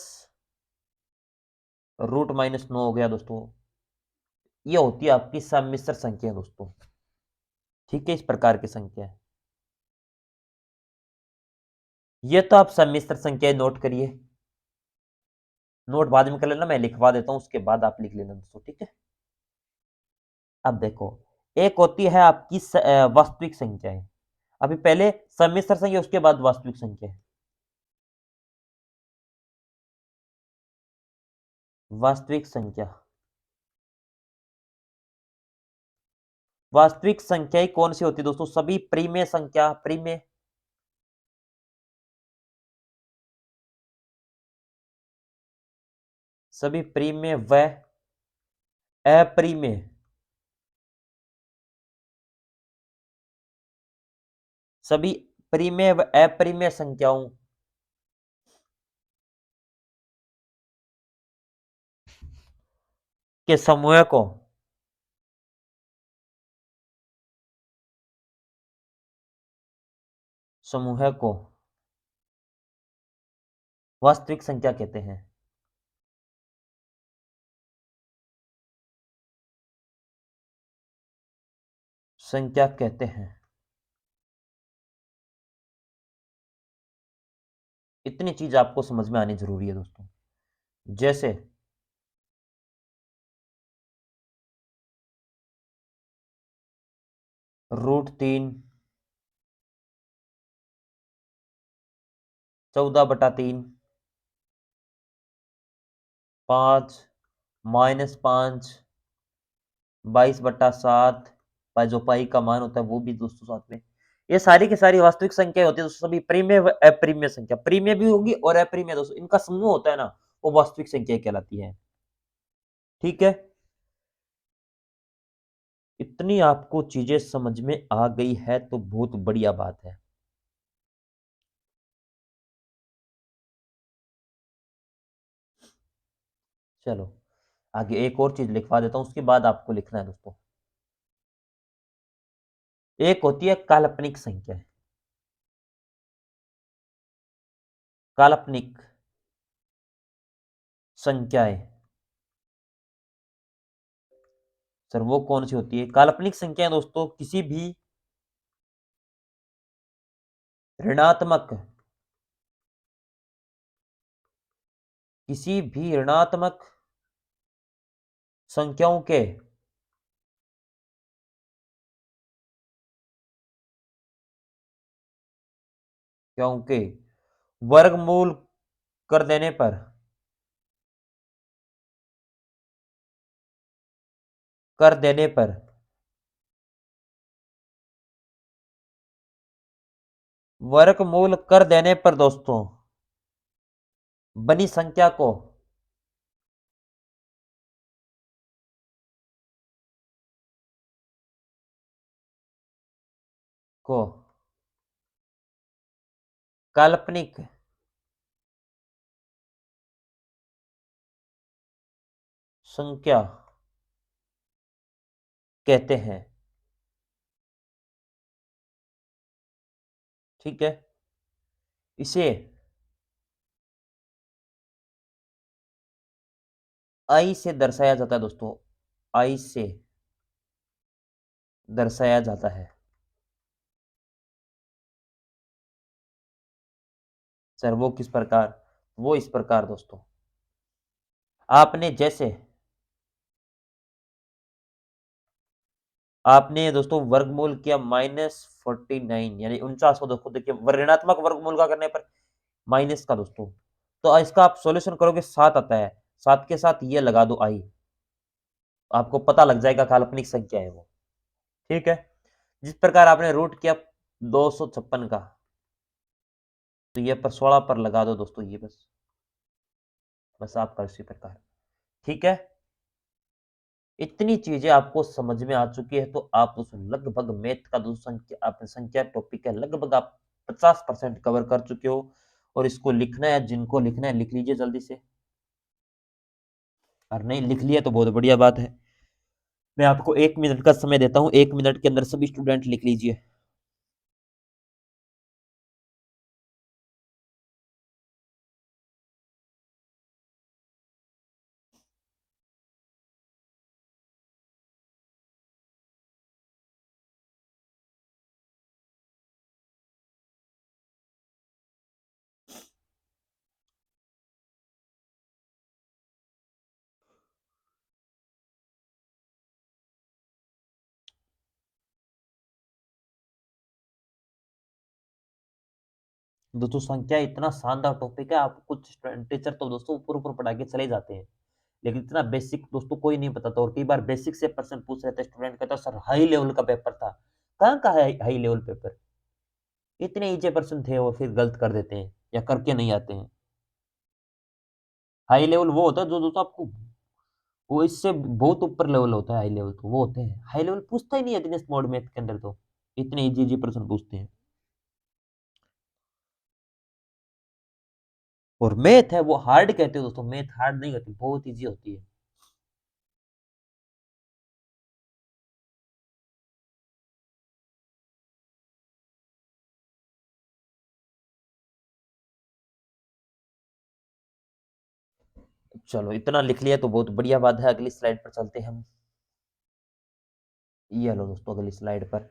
√-9 हो गया दोस्तों। ये होती है आपकी सम्मिश्र संख्या दोस्तों। ठीक है, इस प्रकार की संख्या है। ये तो आप सम्मिश्र संख्या नोट करिए। नोट बाद में कर लेना, मैं लिखवा देता हूं, उसके बाद आप लिख लेना दोस्तों, ठीक है। अब देखो, एक होती है आपकी वास्तविक संख्या है। अभी पहले सम्मिश्र संख्या, उसके बाद वास्तविक संख्या है। वास्तविक संख्या, वास्तविक संख्याएं कौन सी होती है दोस्तों? सभी प्रीमेय संख्या, प्रीमेय, सभी प्रीमेय व अप्रीमेय, सभी प्रीमेय व अप्रीमेय संख्याओं के समूह को वास्तविक संख्या कहते हैं। संख्या कहते हैं। इतनी चीज आपको समझ में आनी जरूरी है दोस्तों। जैसे √3, 14/3, 5, -5, 22/7, जो पाई का मान होता है वो भी दोस्तों साथ में। ये सारी की सारी वास्तविक संख्या होती है दोस्तों, सभी प्रीमेय व अप्रीमेय संख्या, प्रीमेय भी होगी और अप्रीमेय दोस्तों, इनका समूह होता है ना, वो वास्तविक संख्या कहलाती है। ठीक है, इतनी आपको चीजें समझ में आ गई है तो बहुत बढ़िया बात है। चलो, आगे एक और चीज लिखवा देता हूं, उसके बाद आपको लिखना है दोस्तों। एक होती है काल्पनिक संख्या, काल्पनिक संख्याएं। सर वो कौन सी होती है? काल्पनिक संख्याएं दोस्तों किसी भी ऋणात्मक, किसी भी ऋणात्मक संख्याओं के क्योंकि वर्गमूल कर देने पर कर देने पर वर्गमूल कर देने पर दोस्तों बनी संख्या को काल्पनिक संख्या कहते हैं। ठीक है, इसे आई से दर्शाया जाता है दोस्तों, आई से दर्शाया जाता है। सर वो किस प्रकार? वो इस प्रकार दोस्तों, आपने जैसे आपने दोस्तों वर्गमूल किया -49 यानी 49 को दोस्तों देखिए ऋणात्मक वर्गमूल का करने पर माइनस का दोस्तों, तो इसका आप सॉल्यूशन करोगे 7 आता है, 7 के साथ ये लगा दो आई, आपको पता लग जाएगा काल्पनिक संख्या है वो। ठीक है, जिस प्रकार आपने रूट किया 256 का, तो ये पर 16 पर लगा दो दोस्तों, ये बस बस आपका इसी प्रकार। ठीक है, इतनी चीजें आपको समझ में आ चुकी है, तो आप उस लगभग मैथ का जो संख्या आपने संख्या टॉपिक है लगभग आप 50% कवर कर चुके हो, और इसको लिखना है, जिनको लिखना है लिख लीजिए जल्दी से, और नहीं लिख लिया तो बहुत बढ़िया बात है। मैं आपको 1 मिनट का समय देता हूँ, 1 मिनट के अंदर सभी स्टूडेंट लिख लीजिए। दोस्तों संख्या इतना शानदार टॉपिक है, आप कुछ टीचर तो दोस्तों ऊपर ऊपर पढ़ा के चले जाते हैं, लेकिन इतना बेसिक दोस्तों कोई नहीं बताता, और कई बार बेसिक से प्रश्न पूछ रहे थे, स्टूडेंट कहता सर हाई लेवल का पेपर था। कहाँ का है हाई लेवल पेपर? इतने ईजी प्रश्न थे और फिर गलत कर देते हैं या करके नहीं आते हैं। हाई लेवल वो होता है जो दोस्तों आपको, वो इससे बहुत ऊपर लेवल होता है, हाई लेवल तो वो होते हैं, हाई लेवल पूछता ही नहीं है इतने स्मॉल मैथ के अंदर, तो इतने इजी इजी प्रश्न पूछते हैं। और मैथ है वो हार्ड कहते हो दोस्तों, मैथ हार्ड नहीं होती, बहुत इजी होती है। चलो इतना लिख लिया तो बहुत बढ़िया बात है, अगली स्लाइड पर चलते हैं हम। ये लो दोस्तों अगली स्लाइड पर,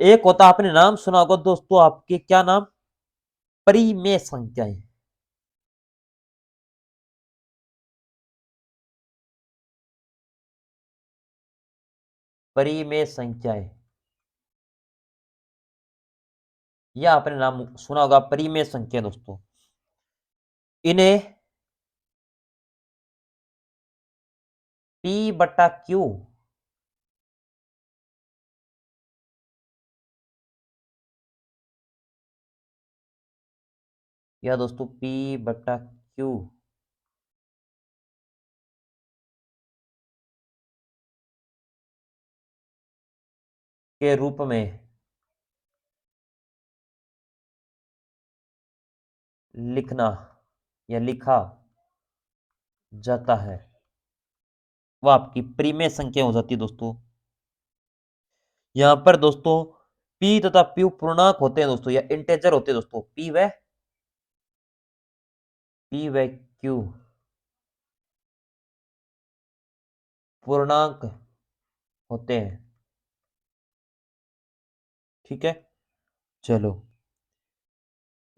एक होता आपने नाम सुना होगा दोस्तों, आपके क्या नाम? परिमेय संख्याएं। परिमेय संख्याएं, यह आपने नाम सुना होगा परिमेय संख्या दोस्तों, इन्हें P बटा Q या दोस्तों P बटा Q के रूप में लिखना या लिखा जाता है, वो आपकी परिमेय संख्या हो जाती है दोस्तों। यहां पर दोस्तों P तथा Q पूर्णांक होते हैं दोस्तों, या इंटेजर होते हैं दोस्तों, P व Q पूर्णांक होते हैं। ठीक है, चलो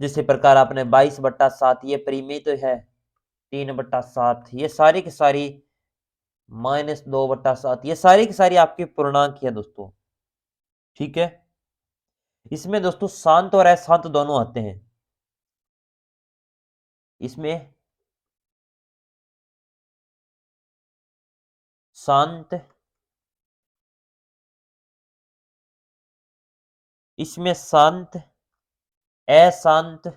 जिस प्रकार आपने 22/7 ये परिमेय तो है, 3/7 ये सारी की सारी, -2/7 ये सारी की सारी आपकी पूर्णांक है दोस्तों। ठीक है, इसमें दोस्तों शांत और अशांत दोनों आते हैं, इसमें शांत इसमें शांत, अशांत,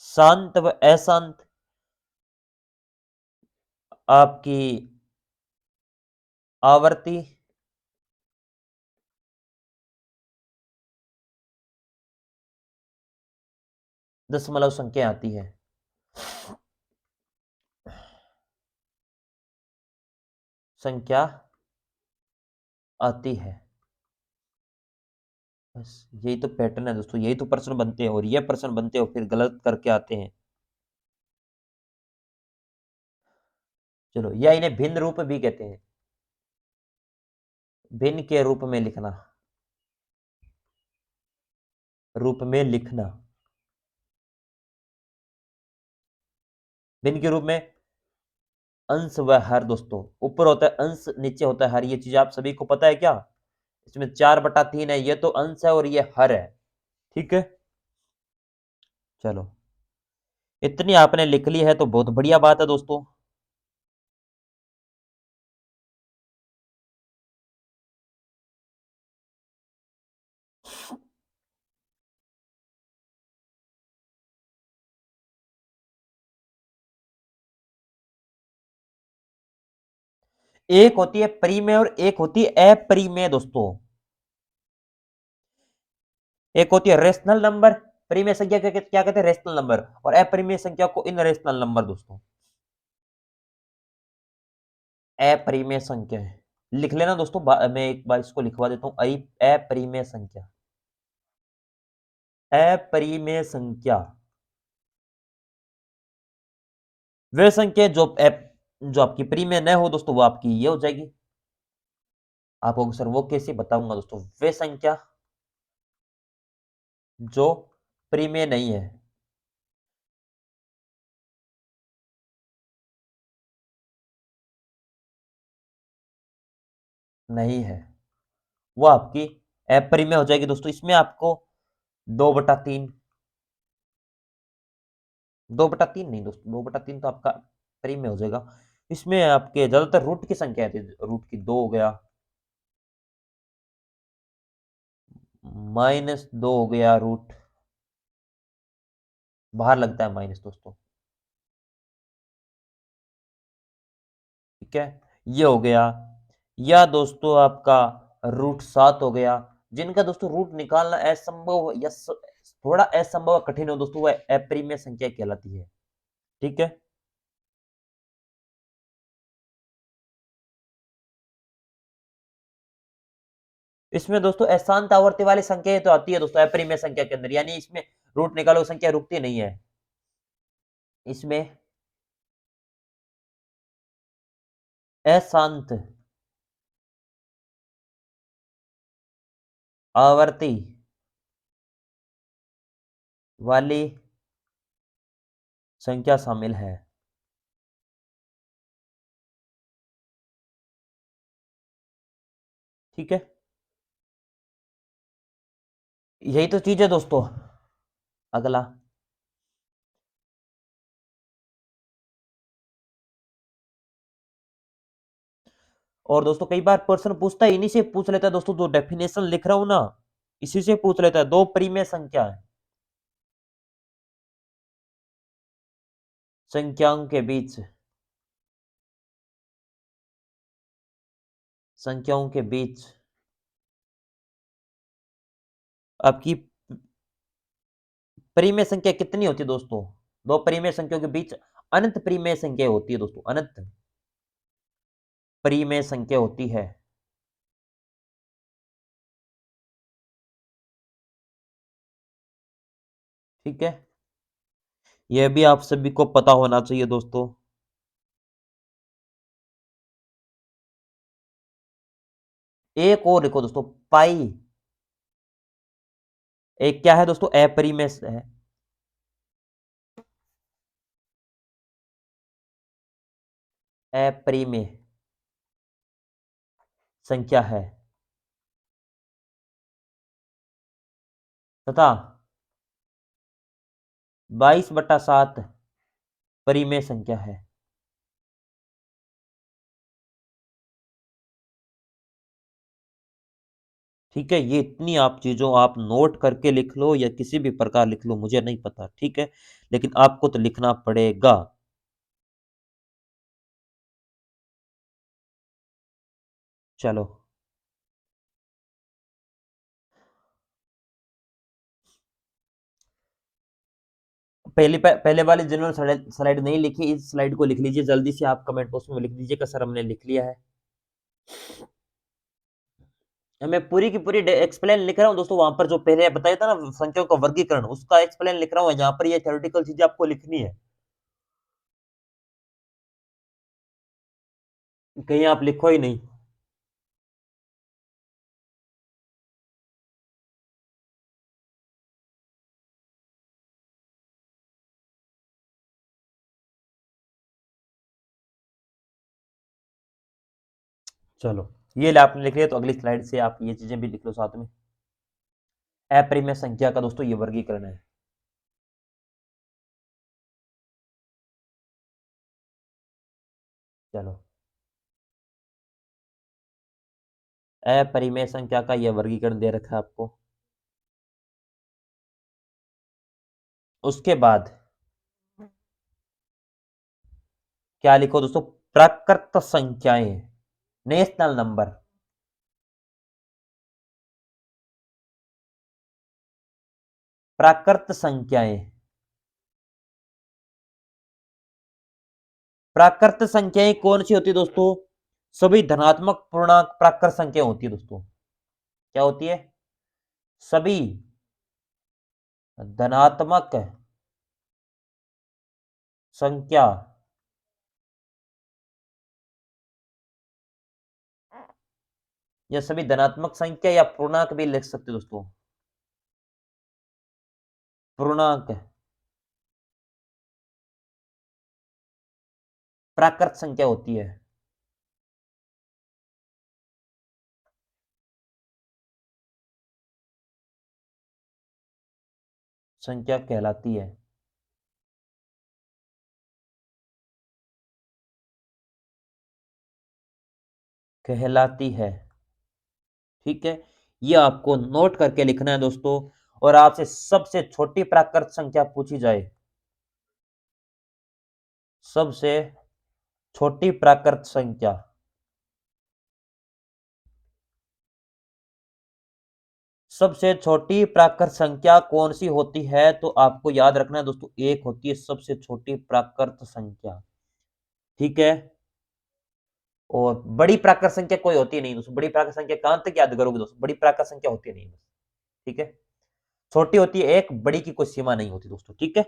शांत व अशांत आपकी आवर्ती दशमलव संख्या आती है। संख्या आती है। बस यही तो पैटर्न है दोस्तों, यही तो प्रश्न बनते हैं, और ये प्रश्न बनते हैं और फिर गलत करके आते हैं। चलो, या इन्हें भिन्न रूप भी कहते हैं। भिन्न के रूप में लिखना, रूप में लिखना। भिन्न के रूप में अंश व हर दोस्तों, ऊपर होता है अंश, नीचे होता है हर। ये चीज आप सभी को पता है क्या? इसमें 4/3 है, ये तो अंश है और ये हर है। ठीक है, चलो, इतनी आपने लिख ली है तो बहुत बढ़िया बात है दोस्तों। एक होती है परिमेय और एक होती है अपरिमेय दोस्तों। एक होती है रेशनल नंबर, परिमेय संख्या क्या कहते हैं? Rational number. और अपरिमेय संख्या को इन रेशनल नंबर दोस्तों। अपरिमेय संख्या है, लिख लेना दोस्तों, मैं एक बार इसको लिखवा देता हूं। अपरिमेय संख्या, अपरिमेय संख्या वे संख्या जो आपकी परिमेय न हो दोस्तों, वो आपकी ये हो जाएगी। आपको सर वो कैसे बताऊंगा दोस्तों? वे संख्या जो परिमेय नहीं है, नहीं है, वो आपकी अपरिमेय हो जाएगी दोस्तों। इसमें आपको 2/3, 2/3 नहीं दोस्तों, 2/3 तो आपका परिमेय हो जाएगा। इसमें आपके ज्यादातर रूट की संख्या आती है, रूट की 2 हो गया, -2 हो गया, रूट बाहर लगता है माइनस दोस्तों। ठीक है, ये हो गया। या दोस्तों आपका √7 हो गया, जिनका दोस्तों रूट निकालना असंभव या थोड़ा असंभव कठिन हो दोस्तों, वह अपरिमेय संख्या कहलाती है। ठीक है, इसमें दोस्तों अशांत आवर्ती वाली संख्या तो आती है दोस्तों अपरिमेय संख्या के अंदर, यानी इसमें रूट निकालो संख्या रुकती नहीं है। इसमें अशांत आवर्ती वाली संख्या शामिल है। ठीक है, यही तो चीज है दोस्तों। अगला, और दोस्तों कई बार प्रश्न पूछता है, इन्हीं से पूछ लेता है दोस्तों, जो डेफिनेशन लिख रहा हूं ना, इसी से पूछ लेता है। दो परिमेय संख्या है, संख्याओं के बीच, संख्याओं के बीच आपकी परिमेय संख्या कितनी होती है दोस्तों? दो परिमेय संख्याओं के बीच अनंत परिमेय संख्या होती है दोस्तों, अनंत परिमेय संख्या होती है। ठीक है, यह भी आप सभी को पता होना चाहिए दोस्तों। एक और लिखो दोस्तों, पाई। एक क्या है दोस्तों? अपरिमेय है, अपरिमेय संख्या है, तथा 22/7 परिमेय संख्या है। ठीक है? ये इतनी आप चीज़ों आप नोट करके लिख लो या किसी भी प्रकार लिख लो, मुझे नहीं पता, ठीक है? लेकिन आपको तो लिखना पड़ेगा। चलो, पहले वाली जिन्होंने स्लाइड स्लाइड नहीं लिखी, इस स्लाइड को लिख लीजिए जल्दी से आप कमेंट बॉक्स में लिख दीजिए कि सर हमने लिख लिया है। मैं पूरी की पूरी एक्सप्लेन लिख रहा हूँ दोस्तों, वहां पर जो पहले बताया था ना संख्याओं का वर्गीकरण, उसका एक्सप्लेन लिख रहा हूँ, यहाँ पर ये थ्योरेटिकल चीजें आपको लिखनी है। कहीं आप लिखो ही नहीं। चलो, ये आपने लिख लिया तो अगली स्लाइड से आप ये चीजें भी लिख लो साथ में। अपरिमेय संख्या का दोस्तों ये वर्गीकरण है। चलो, अपरिमेय संख्या का यह वर्गीकरण दे रखा है आपको। उसके बाद क्या लिखो दोस्तों? प्राकृत संख्याएं, नेशनल नंबर। प्राकृत संख्याएं, प्राकृत संख्याएं कौन सी होती है दोस्तों? सभी धनात्मक पूर्णांक प्राकृत संख्या होती है दोस्तों। क्या होती है? सभी धनात्मक संख्या, या सभी धनात्मक संख्या या पूर्णांक भी लिख सकते हो दोस्तों। पूर्णांक प्राकृत संख्या होती है। संख्या कहलाती है। कहलाती है। ठीक है, ये आपको नोट करके लिखना है दोस्तों। और आपसे सबसे छोटी प्राकृत संख्या पूछी जाए, सबसे छोटी प्राकृत संख्या, सबसे छोटी प्राकृत संख्या कौन सी होती है? तो आपको याद रखना है दोस्तों, एक होती है सबसे छोटी प्राकृत संख्या। ठीक है, और बड़ी प्राकृत संख्या कोई होती नहीं दोस्तों। बड़ी प्राकृत संख्या कहां तक याद करोगे दोस्तों? बड़ी प्राकृत संख्या होती नहीं बस। ठीक है, छोटी होती है एक, बड़ी की कोई सीमा नहीं होती दोस्तों। ठीक है,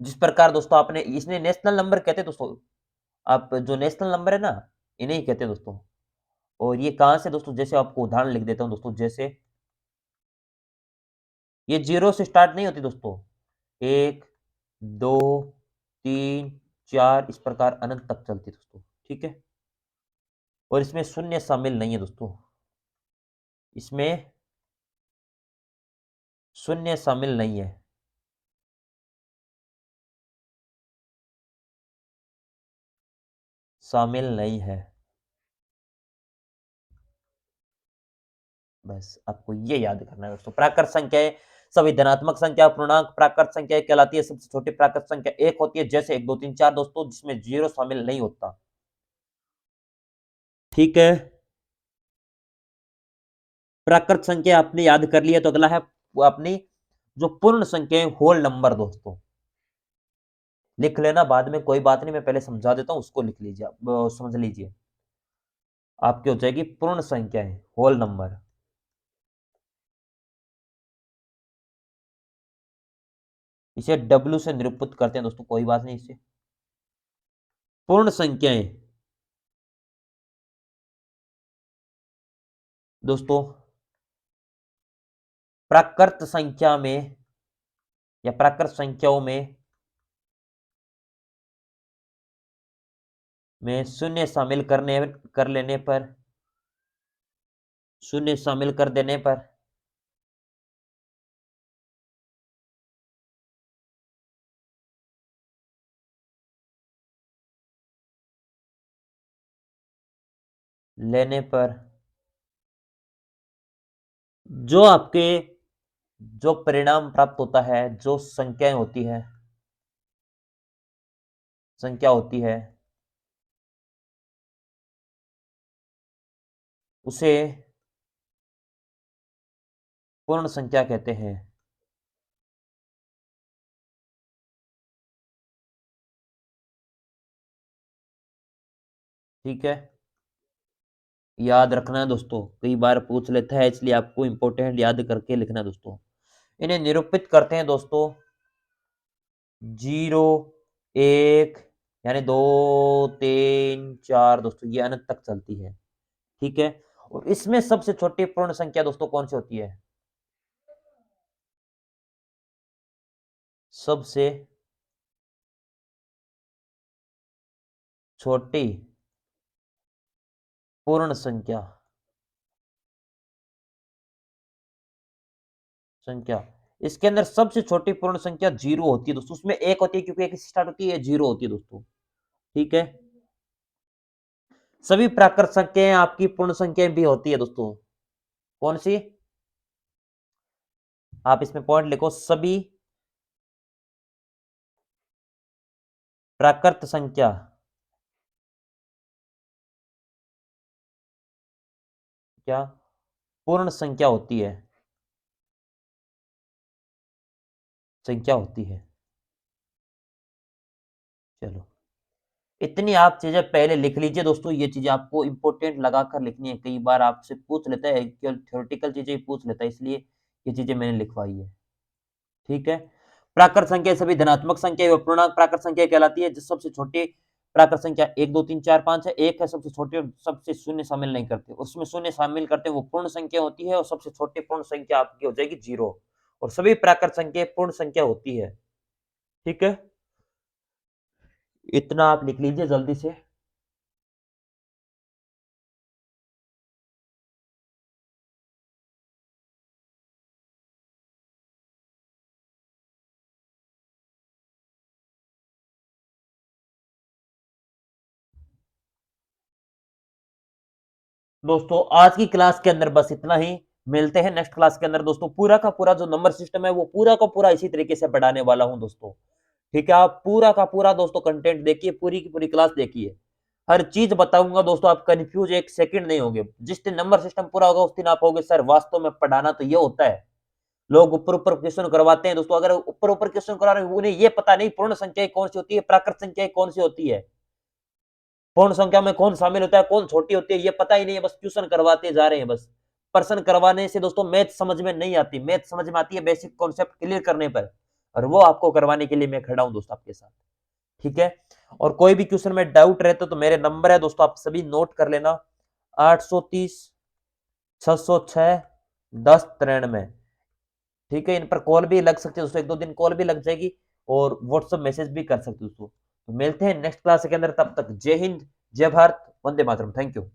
जिस प्रकार दोस्तों आपने इसने नेशनल नंबर कहते हैं दोस्तों, आप जो नेशनल नंबर है ना, इन्हें ही कहते हैं दोस्तों। और ये कहां से दोस्तों? जैसे आपको उदाहरण लिख देता हूं दोस्तों, जैसे ये जीरो से स्टार्ट नहीं होती दोस्तों। एक, दो, तीन, चार, इस प्रकार अनंत तक चलती है दोस्तों। ठीक है, और इसमें शून्य शामिल नहीं है दोस्तों। इसमें शून्य शामिल नहीं है। शामिल नहीं है। बस आपको ये याद करना है दोस्तों। प्राकृत संख्याएं सभी धनात्मक संख्या पूर्णांक प्राकृत संख्या कहलाती है। सबसे छोटी प्राकृत संख्या एक होती है, जैसे एक, दो, तीन, चार दोस्तों, जिसमें जीरो शामिल नहीं होता। ठीक है, प्राकृत संख्या आपने याद कर लिया तो अगला है वो अपनी जो पूर्ण संख्या होल नंबर दोस्तों। लिख लेना बाद में, कोई बात नहीं, मैं पहले समझा देता हूं, उसको लिख लीजिए आप, समझ लीजिए। आपकी हो जाएगी पूर्ण संख्याएं, होल नंबर। इसे डब्ल्यू से निरूपित करते हैं दोस्तों, कोई बात नहीं। इसे पूर्ण संख्याएं दोस्तों प्राकृत संख्या में या प्राकृत संख्याओं में शून्य शामिल कर लेने पर, शून्य शामिल कर देने पर लेने पर जो आपके जो परिणाम प्राप्त होता है, जो संख्याएँ होती हैं, संख्या होती है, उसे पूर्ण संख्या कहते हैं। ठीक है? याद रखना है दोस्तों, कई बार पूछ लेता है इसलिए आपको इम्पोर्टेंट याद करके लिखना है दोस्तों। इन्हें निरूपित करते हैं दोस्तों 0, 1 यानी 2, 3, 4 दोस्तों ये अनंत तक चलती है। ठीक है? और इसमें सबसे छोटी पूर्ण संख्या दोस्तों कौन-सी होती है? सबसे छोटी पूर्ण संख्या संख्या। इसके अंदर सबसे छोटी पूर्ण संख्या 0 होती है दोस्तों। उसमें 1 होती है क्योंकि 1 से स्टार्ट होती है, 0 होती है दोस्तों। ठीक है? सभी प्राकृत संख्याएँ आपकी पूर्ण संख्याएँ भी होती है दोस्तों। कौन-सी? आप इसमें पॉइंट लिखो सभी प्राकृत संख्या क्या पूर्ण संख्या होती है संख्या होती है। चलो, इतनी आप चीज़ें पहले लिख लीजिए दोस्तों, ये चीज़ें आपको इम्पोर्टेंट लगाकर लिखनी है। कई बार आपसे पूछ लेता है, केवल थ्योरेटिकल चीज़ें ही पूछ लेता है, इसलिए ये चीज़ें मैंने लिखवाई है। ठीक है? प्राकृत संख्या सभी धनात्मक संख्या व पूर्णांक प्राकृत संख्या कहलाती है, जो सबसे छोटी प्राकृत संख्या 1, 2, 3, 4, 5 है। 1 है सबसे छोटी और सबसे शून्य शामिल नहीं करते। उसमें शून्य शामिल करते हैं, वो पूर्ण संख्या होती है और सबसे छोटी पूर्ण संख्या आपकी हो जाएगी 0 और सभी प्राकृत संख्या पूर्ण संख्या होती है। ठीक है? इतना आप लिख लीजिए जल्दी से। दोस्तों आज की क्लास के अंदर बस इतना ही। मिलते हैं नेक्स्ट क्लास के अंदर दोस्तों। पूरा का पूरा जो नंबर सिस्टम है वो पूरा का पूरा इसी तरीके से पढ़ाने वाला हूं दोस्तों। ठीक है? आप पूरा का पूरा दोस्तों कंटेंट देखिए, पूरी की पूरी क्लास देखिए। हर चीज बताऊंगा दोस्तों, आप कंफ्यूज एक सेकंड नहीं होंगे। जिस दिन नंबर सिस्टम पूरा होगा उस दिन आप कहोगे सर वास्तव में पढ़ाना तो ये होता है। लोग ऊपर ऊपर क्वेश्चन करवाते हैं दोस्तों, अगर ऊपर ऊपर क्वेश्चन करा रहे हैं उन्हें ये पता नहीं पूर्ण संख्या कौन सी होती है, प्राकृत संख्या कौन सी होती है, पूर्ण संख्या में कौन शामिल होता है, कौन छोटी होती है, ये पता ही नहीं है। बस ट्यूशन करवाते जा रहे हैं बस। पर्सन करवाने से दोस्तों मैथ समझ में नहीं आती, मैथ समझ में आती है बेसिक कॉन्सेप्ट क्लियर करने पर। और वो आपको करवाने के लिए मैं खड़ा हूं दोस्तों आपके साथ। ठीक है? और कोई भी क्वेश्चन में डाउट रहता तो मेरे नंबर है दोस्तों, आप सभी नोट कर लेना। 830 606 1093। ठीक है? इन पर कॉल भी लग सकती है दोस्तों, 1-2 दिन कॉल भी लग जाएगी और व्हाट्सएप मैसेज भी कर सकते हो दोस्तों। तो मिलते हैं नेक्स्ट क्लास के अंदर, तब तक जय हिंद, जय भारत, वंदे मातरम। Thank you.